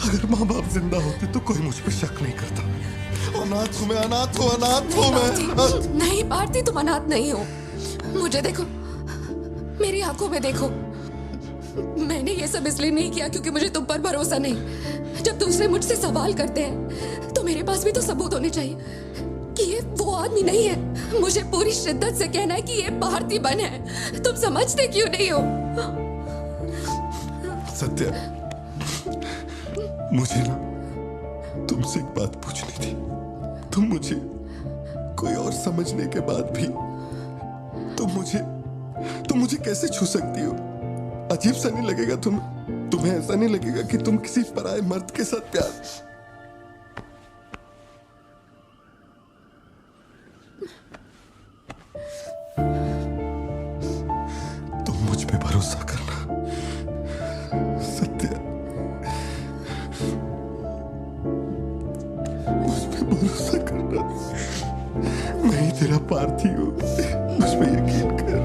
अगर माँ बाप जिंदा होते तो कोई मुझ पे शक नहीं करता। अनाथ हूं मैं, अनाथ हूं, अनाथ हूं मैं। नहीं भारती, तुम अनाथ नहीं हो। मुझे देखो, मेरी आंखों में देखो। मैंने ये सब इसलिए नहीं किया क्योंकि मुझे तुम पर भरोसा नहीं। जब दूसरे मुझसे सवाल करते हैं तो मेरे पास भी तो सबूत होने चाहिए कि ये वो आदमी नहीं है। मुझे पूरी शिद्दत से कहना है कि ये पार्थिबन है। तुम समझते क्यों नहीं हो? सत्या, मुझे ना तुमसे एक बात पूछनी थी। तुम मुझे कोई और समझने के बाद भी तुम मुझे कैसे छू सकती हो? अजीब सा नहीं लगेगा तुम्हें ऐसा नहीं लगेगा कि तुम किसी पराये मर्द के साथ प्यार? तुम मुझ पे भरोसा करना सत्या, मुझ पे भरोसा करना। मैं ही तेरा पार्थी हूं, मुझ पे यकीन कर।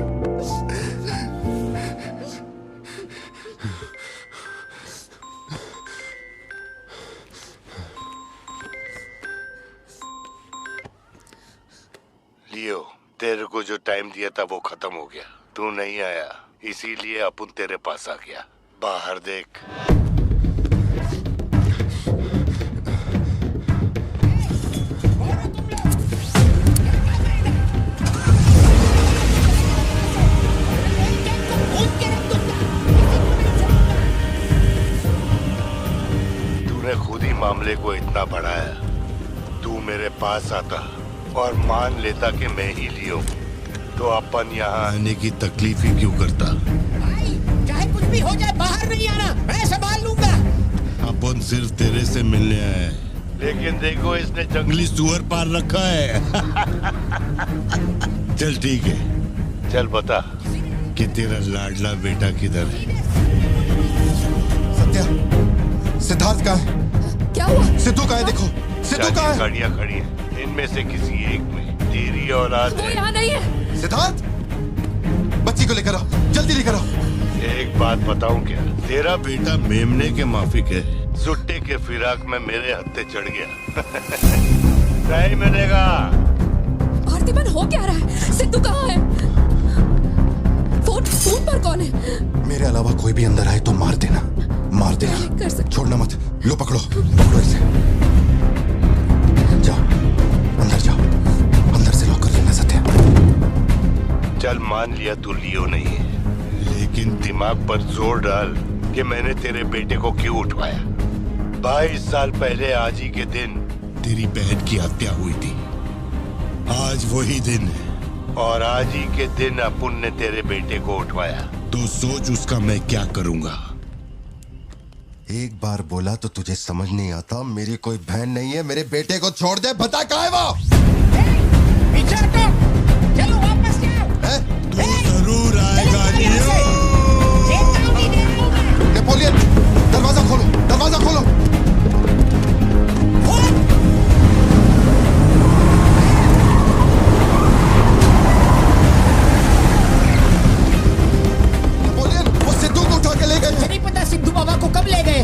लियो, तेरे को जो टाइम दिया था वो खत्म हो गया। तू नहीं आया, इसीलिए अपन तेरे पास आ गया। बाहर देख। तूने खुद ही मामले को इतना बढ़ाया। तू मेरे पास आता और मान लेता कि मैं ही लियो, तो अपन यहाँ आने की तकलीफ ही क्यों करता? भाई, चाहे कुछ भी हो जाए, बाहर नहीं आना, मैं संभाल लूंगा। अपन सिर्फ तेरे से मिलने आए, लेकिन देखो इसने जंगली सुअर पाल रखा है। चल ठीक है, चल बता कि तेरा लाडला बेटा किधर है? सत्या, सिद्धार्थ कहाँ है? क्या हुआ? सिद्धू कहाँ है? देखो सिद्धू कहाँ है? गाड़ियाँ खड़ी हैं, इनमें से किसी एक में तेरी औलाद वो है। यहाँ नहीं है। सिद्धार्थ, बच्ची को लेकर आओ, जल्दी लेकर आओ। एक बात बताऊं क्या? तेरा बेटा मेमने के माफिक है। सुट्टे के फिराक में मेरे हत्थे चढ़ गया। नहीं मिलेगा। पार्थिबन हो क्या रहा है? सिद्धू कहाँ है? फोन पर कौन है? मेरे अलावा कोई भी अंदर आए तो मार देना, मार देना। कर सकते। छोड़ना मत। लो पकड़ो, पकड़ो इसे। जाओ अंदर, जाओ अंदर से लॉक कर लेना सत्या। चल मान लिया तू लियो नहीं है, लेकिन दिमाग पर जोर डाल कि मैंने तेरे बेटे को क्यों उठवाया। 22 साल पहले आज ही के दिन तेरी बहन की हत्या हुई थी। आज वही दिन है और आज ही के दिन अपुन ने तेरे बेटे को उठवाया। तो सोच उसका मैं क्या करूंगा। एक बार बोला तो तुझे समझ नहीं आता। मेरी कोई बहन नहीं है, मेरे बेटे को छोड़ दे। बता कहाँ है वो? चलो वापस जाओ। तू जरूर आएगा लियो। नेपोलियन, दरवाजा खोलो, दरवाजा खोलो। नेपोलियन, वो सिद्धू को उठा के ले गए। मुझे नहीं पता सिद्धू बाबा को कब ले गए।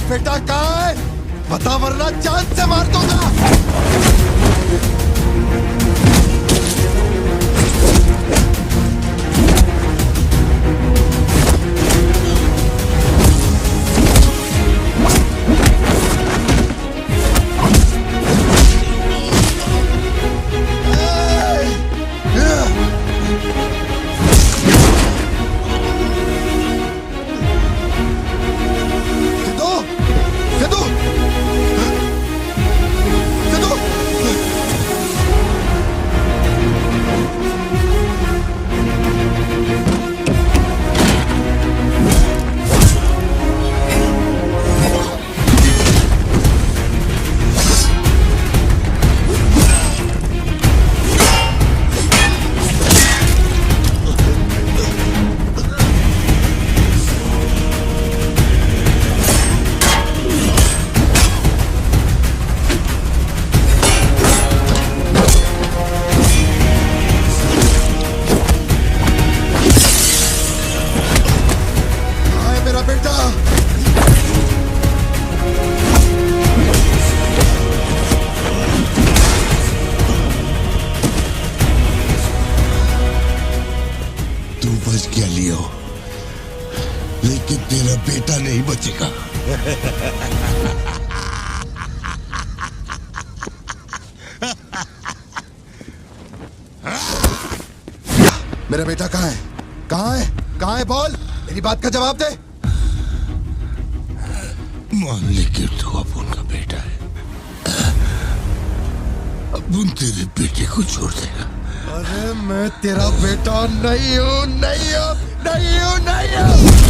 बेटा कहाँ है? बता वरना चांद से मार दूंगा। बेटा नहीं बचेगा। मेरा बेटा कहाँ है? कहाँ है? कहाँ है? बोल, मेरी बात का जवाब दे। मान ले कि तू अब उनका बेटा है, अब उन तेरे बेटे को छोड़ देगा। अरे मैं तेरा बेटा नहीं हूँ, नहीं हूँ, नहीं हूँ, नहीं हूँ।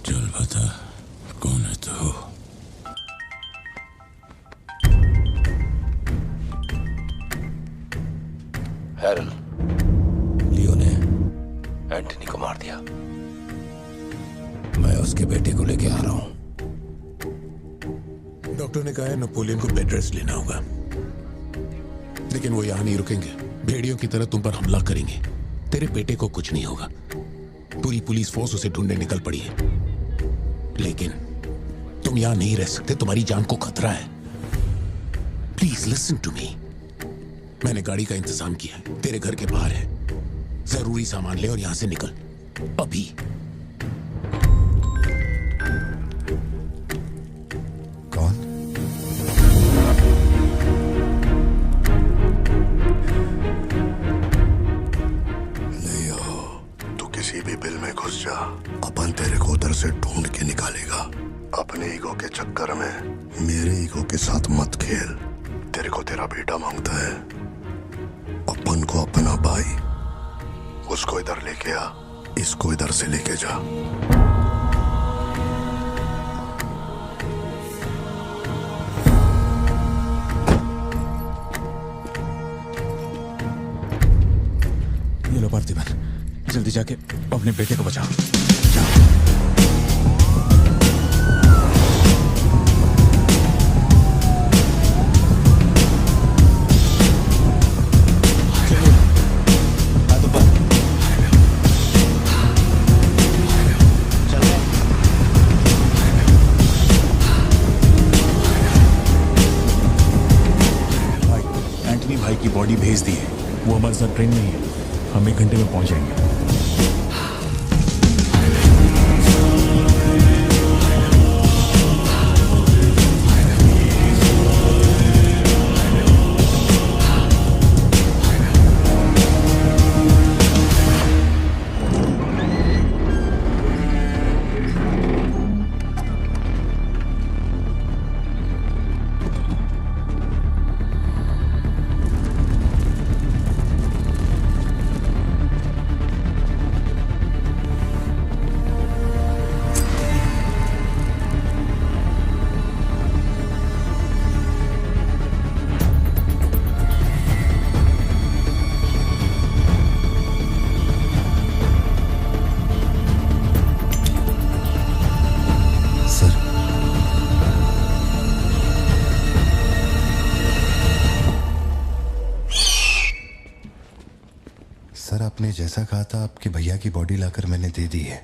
चल बता, कौन है तू? हैरल, लियो ने एंटनी को मार दिया। मैं उसके बेटे को लेके आ रहा हूं। डॉक्टर ने कहा है नेपोलियन को बेड रेस्ट लेना होगा, लेकिन वो यहां नहीं रुकेंगे। भेड़ियों की तरह तुम पर हमला करेंगे। तेरे बेटे को कुछ नहीं होगा। पूरी पुलिस फोर्स उसे ढूंढने निकल पड़ी है, लेकिन तुम यहां नहीं रह सकते। तुम्हारी जान को खतरा है। Please listen to me. मैंने गाड़ी का इंतजाम किया है, तेरे घर के बाहर है। जरूरी सामान ले और यहां से निकल अभी। किसी भी बिल में घुस जा, अपन तेरे को उधर से ढूंढ के निकालेगा। अपने ईगो के चक्कर में मेरे ईगो के साथ मत खेल। तेरे को तेरा बेटा मांगता है, अपन को अपना भाई। उसको इधर लेके आ, इसको इधर से लेके जा। ये लो पार्थिवन, जल्दी जाके अपने बेटे को बचाओ। एंटनी भाई की बॉडी भेज दी है। वो हमारे साथ ट्रेन में ही है। हम 1 घंटे में पहुंच जाएंगे। सर, आपने जैसा कहा था आपके भैया की बॉडी लाकर मैंने दे दी है।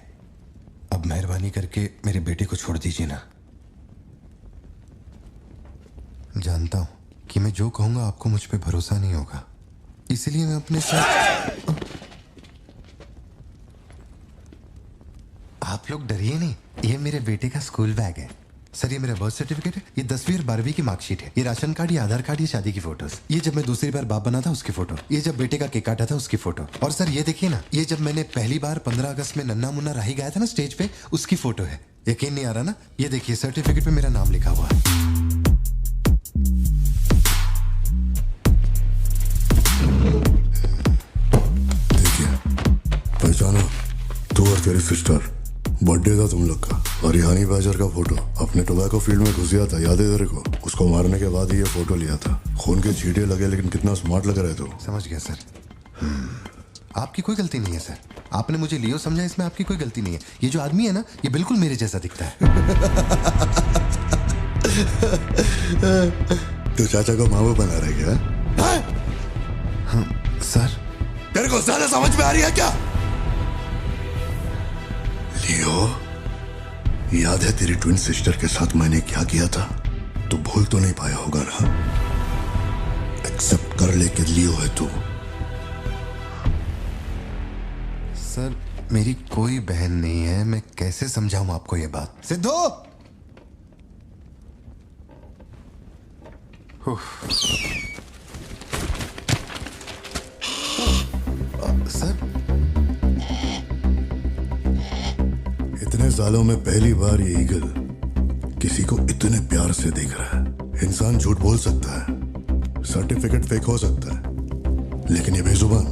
अब मेहरबानी करके मेरे बेटे को छोड़ दीजिए ना। जानता हूं कि मैं जो कहूंगा आपको मुझ पे भरोसा नहीं होगा, इसलिए मैं अपने साथ। आप लोग डरिए नहीं, ये मेरे बेटे का स्कूल बैग है। सर, ये मेरा बर्थ सर्टिफिकेट है, ये 10वीं और 12वीं की मार्कशीट है, ये राशन कार्ड, ये आधार कार्ड, ये शादी की फोटोज, ये जब मैं दूसरी बार बाप बना था उसकी फोटो, ये जब बेटे का केक काटा था उसकी फोटो, और सर ये देखिए ना, ये जब मैंने पहली बार 15 अगस्त में नन्ना मुन्ना राही गाया था ना स्टेज पे, उसकी फोटो है। यकीन नहीं आ रहा ना? ये देखिए सर्टिफिकेट पे मेरा नाम लिखा हुआ है। पहचानो, तू और तेरी सिस्टर। बर्थडे था तुम लोग का, और रिहानी बैजर का फोटो अपने टोबैको फील्ड में घुस गया था, याद है तेरे को? उसको मारने के बाद ही ये फोटो लिया था। खून के छींटे लगे, लेकिन कितना स्मार्ट लग रहे थे। समझ गया सर। आपकी कोई गलती नहीं है सर। आपने मुझे लियो समझा, इसमें आपकी कोई गलती नहीं है। ये जो आदमी है ना, ये बिल्कुल मेरे जैसा दिखता है। तो चाचा को माँ बाप बना रहे क्या? सर, तेरे को ज्यादा समझ में आ रही है क्या? लियो, याद है तेरी ट्विन सिस्टर के साथ मैंने क्या किया था? तू भूल तो नहीं पाया होगा ना? एक्सेप्ट कर ले कि लियो है तू। सर मेरी कोई बहन नहीं है, मैं कैसे समझाऊं आपको ये बात? सिद्धू! सर, इतने सालों में पहली बार ये ईगल किसी को इतने प्यार से देख रहा है। इंसान झूठ बोल सकता है, सर्टिफिकेट फेक हो सकता है, लेकिन ये बेजुबान,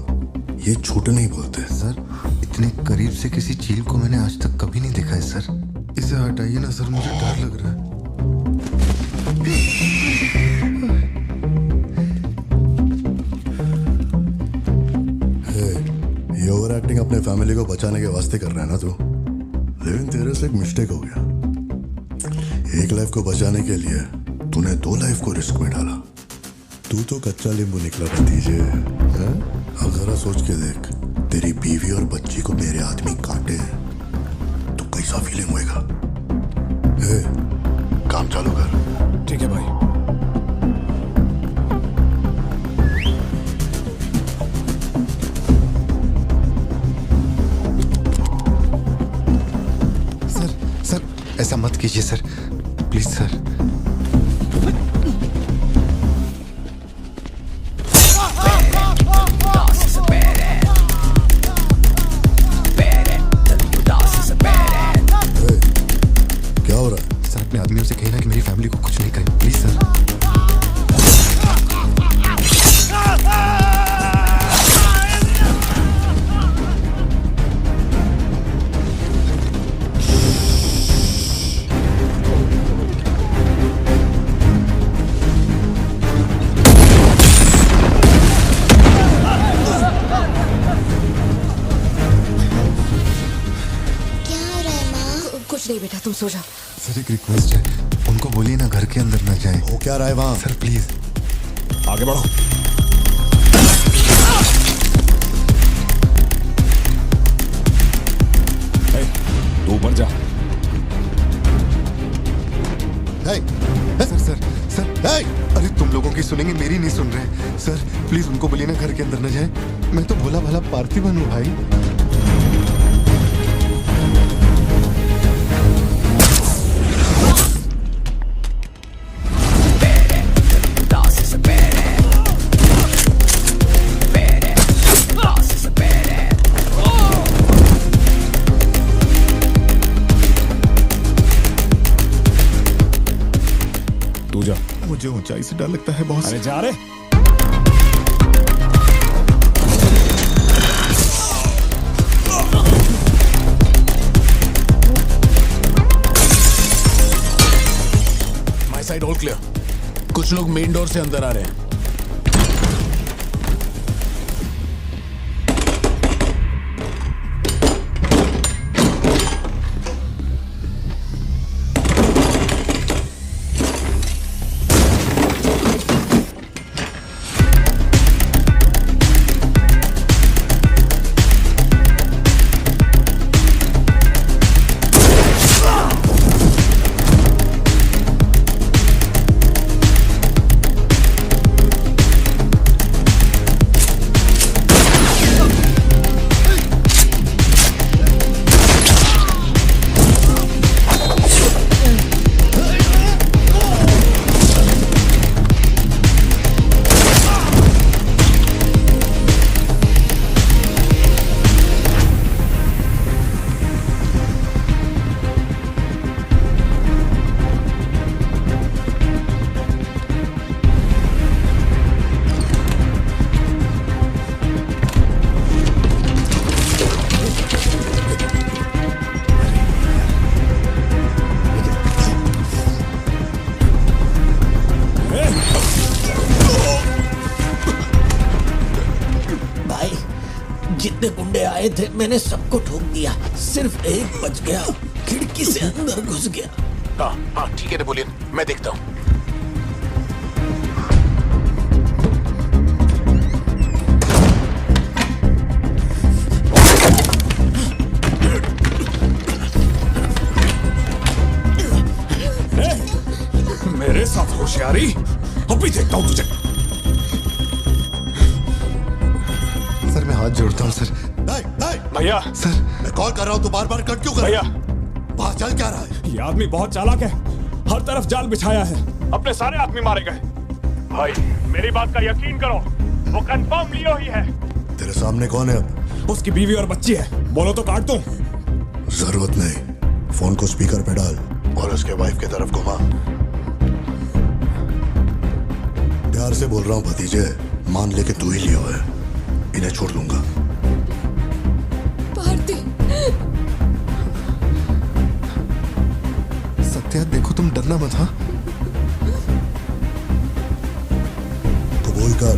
ये झूठ नहीं बोलते। सर इतने करीब से किसी चील को मैंने आज तक कभी नहीं देखा है सर। इसे हटाइए ना सर, मुझे डर लग रहा है। ये ओवर एक्टिंग अपने फैमिली को बचाने के वास्ते कर रहा है ना तू, लेकिन तेरे से एक मिस्टेक हो गया। एक लाइफ को बचाने के लिए तूने 2 लाइफ को रिस्क में डाला। तू तो कच्चा नींबू निकला भतीजे। अब जरा सोच के देख, तेरी बीवी और बच्ची को मेरे आदमी काटे तो कैसा फीलिंग होएगा? काम चालू कर। ठीक है भाई। ऐसा मत कीजिए सर, प्लीज सर। क्या हो रहा है? सर अपने आदमियों से कहना कि मेरी फैमिली को कुछ नहीं करें, प्लीज सर। कुछ नहीं बेटा, तुम सो जाओ। सर एक रिक्वेस्ट है, उनको बोलिए ना घर के अंदर ना जाए। वो क्या रहा है वहां? सर प्लीज आगे बढ़ो। तू ऊपर जा। सर सर सर, अरे तुम लोगों की सुनेंगे, मेरी नहीं सुन रहे। सर प्लीज उनको बोलिए ना घर के अंदर न जाए। मैं तो भोला भाला पार्थिवन हूँ भाई। तू जा। मुझे ऊंचाई से डर लगता है बॉस। अरे जा रे। My side all clear. कुछ लोग मेन डोर से अंदर आ रहे हैं। जितने गुंडे आए थे मैंने सबको ठोक दिया, सिर्फ एक बच गया, खिड़की से अंदर घुस गया। हाँ ठीक है नेपोलियन, मैं देखता हूँ। देखता हूँ तुझे। सर मैं हाथ जोड़ता हूँ सर। भैया सर मैं कॉल कर रहा हूँ, तू बार बार कट क्यों कर? भैया बाहर चल क्या रहा है? ये आदमी बहुत चालाक है, हर तरफ जाल बिछाया है, अपने सारे आदमी मारे गए। भाई मेरी बात का यकीन करो, वो कंफर्म लियो ही है। तेरे सामने कौन है अब? उसकी बीवी और बच्ची है, बोलो तो काट दूं। जरूरत नहीं, फोन को स्पीकर पे डाल और उसके वाइफ की तरफ घुमा। प्यार से बोल रहा हूँ भतीजे, मान ले कि तू ही लियो है, इन्हें छोड़ दूंगा। भारती सत्या देखो तुम डरना मत। हाँ कबूल कर।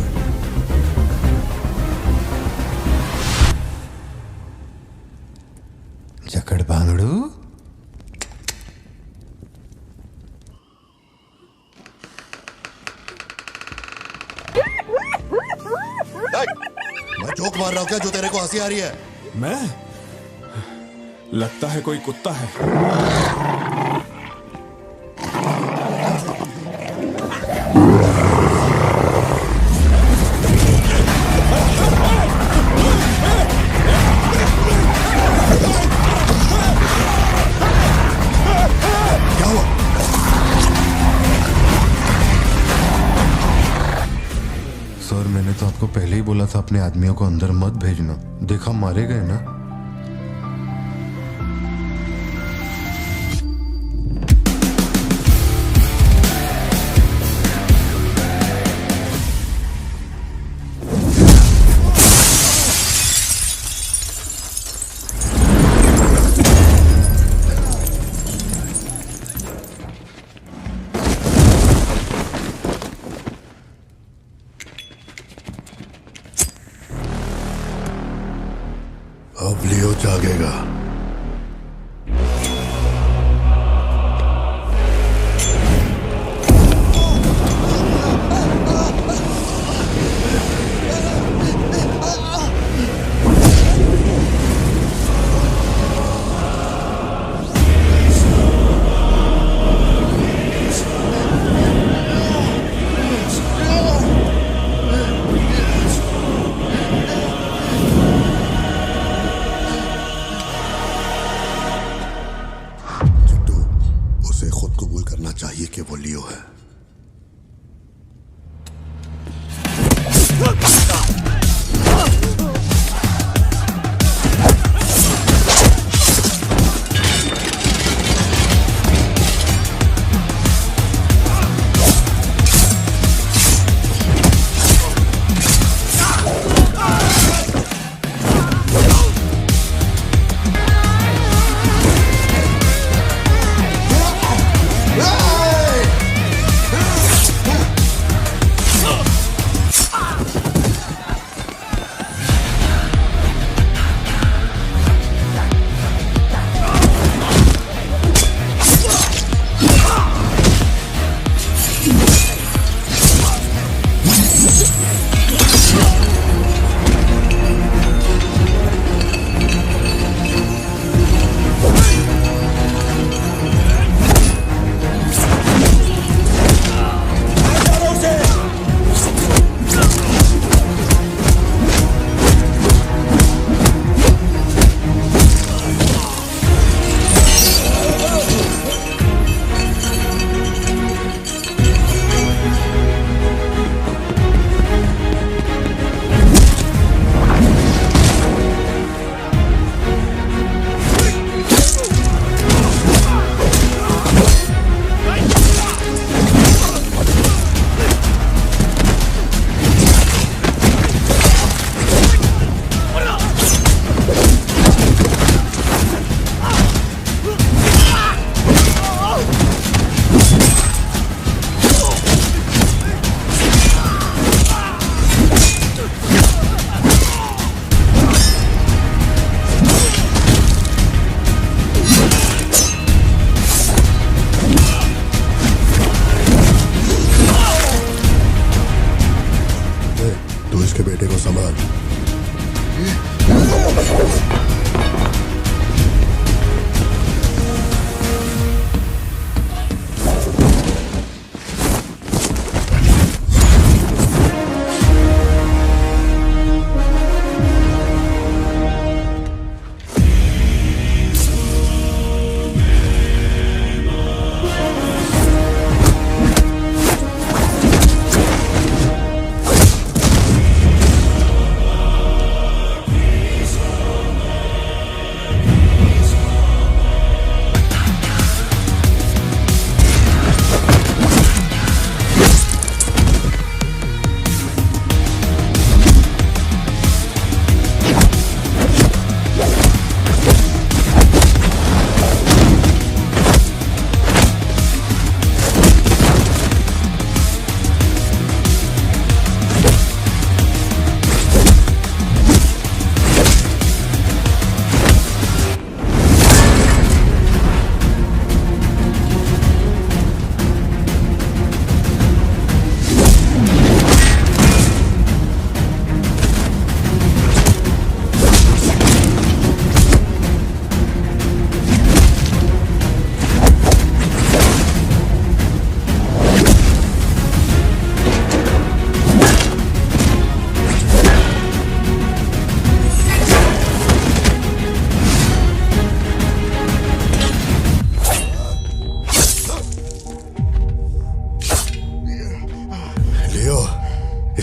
जकड़ बांगड़ू मैं जोक मार रहा हूँ क्या जो तेरे को हंसी आ रही है? मैं? लगता है कोई कुत्ता है। सर मैंने तो आपको पहले ही बोला था अपने आदमियों को अंदर मत भेजना, देखा मारे गए ना। अब लियो जागेगा। चाहिए कि वो लियो है। के बेटे को संभाल।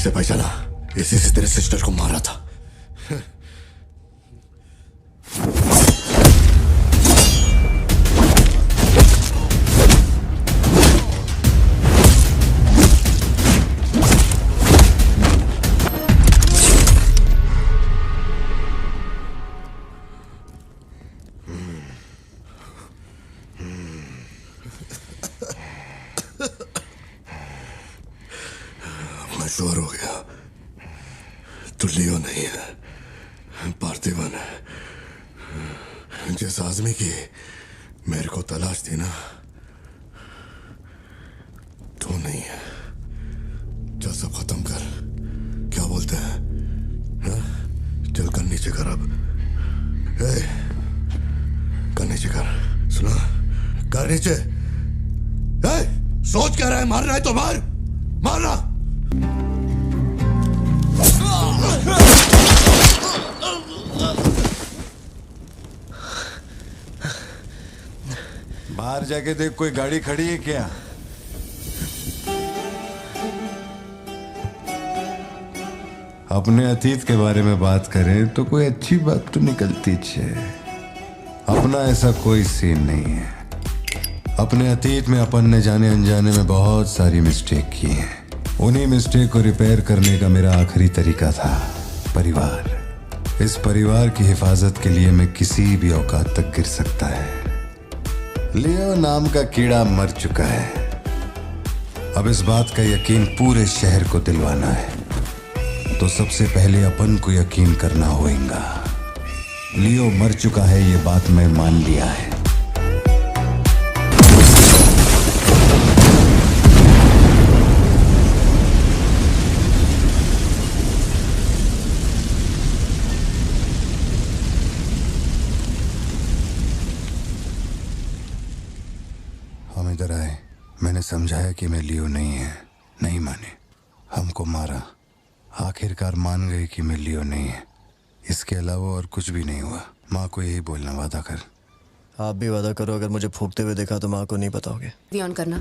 इसे पहचाना, इसी से तेरे सिस्टर को मारा था। मैं श्योर हो गया, तू लियो नहीं है, पार्थिवन है। जिस आदमी की मेरे को तलाश थी ना, तू नहीं है। चल सब खत्म कर, क्या बोलते हैं? हाँ? चल कर नीचे कर अब। ए, कर नीचे कर, सुना? कर नीचे। ए, सोच क्या रहा है? मारना है तो मार, मारना। बाहर जाके देख, कोई गाड़ी खड़ी है क्या? अपने अतीत के बारे में बात करें तो कोई अच्छी बात तो निकलती है। अपना ऐसा कोई सीन नहीं है। अपने अतीत में अपन ने जाने अनजाने में बहुत सारी मिस्टेक की हैं। उन्हीं मिस्टेक को रिपेयर करने का मेरा आखिरी तरीका था परिवार। इस परिवार की हिफाजत के लिए मैं किसी भी औकात तक गिर सकता है। लियो नाम का कीड़ा मर चुका है। अब इस बात का यकीन पूरे शहर को दिलवाना है, तो सबसे पहले अपन को यकीन करना होगा। लियो मर चुका है, ये बात मैं मान लिया है। हम इधर आए, मैंने समझाया कि मैं लियो नहीं है, नहीं माने, हमको मारा। आखिरकार मान गए कि मैं लियो नहीं है। इसके अलावा और कुछ भी नहीं हुआ। माँ को यही बोलना, वादा कर। आप भी वादा करो, अगर मुझे फूंकते हुए देखा तो माँ को नहीं बताओगे। ऑन करना।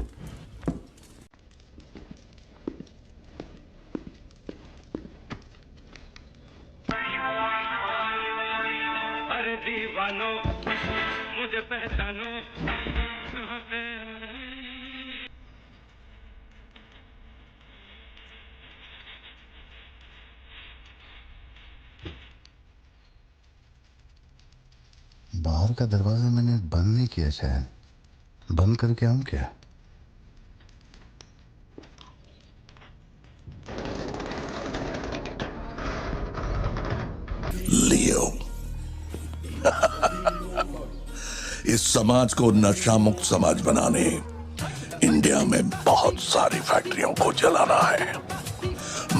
अरे दीवानो, मुझे पहचानो। बाहर का दरवाजा मैंने बंद नहीं किया, शायद बंद करके आऊं क्या? लियो इस समाज को नशा मुक्त समाज बनाने इंडिया में बहुत सारी फैक्ट्रियों को जलाना है।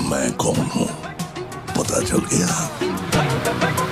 मैं कौन हूं पता चल गया?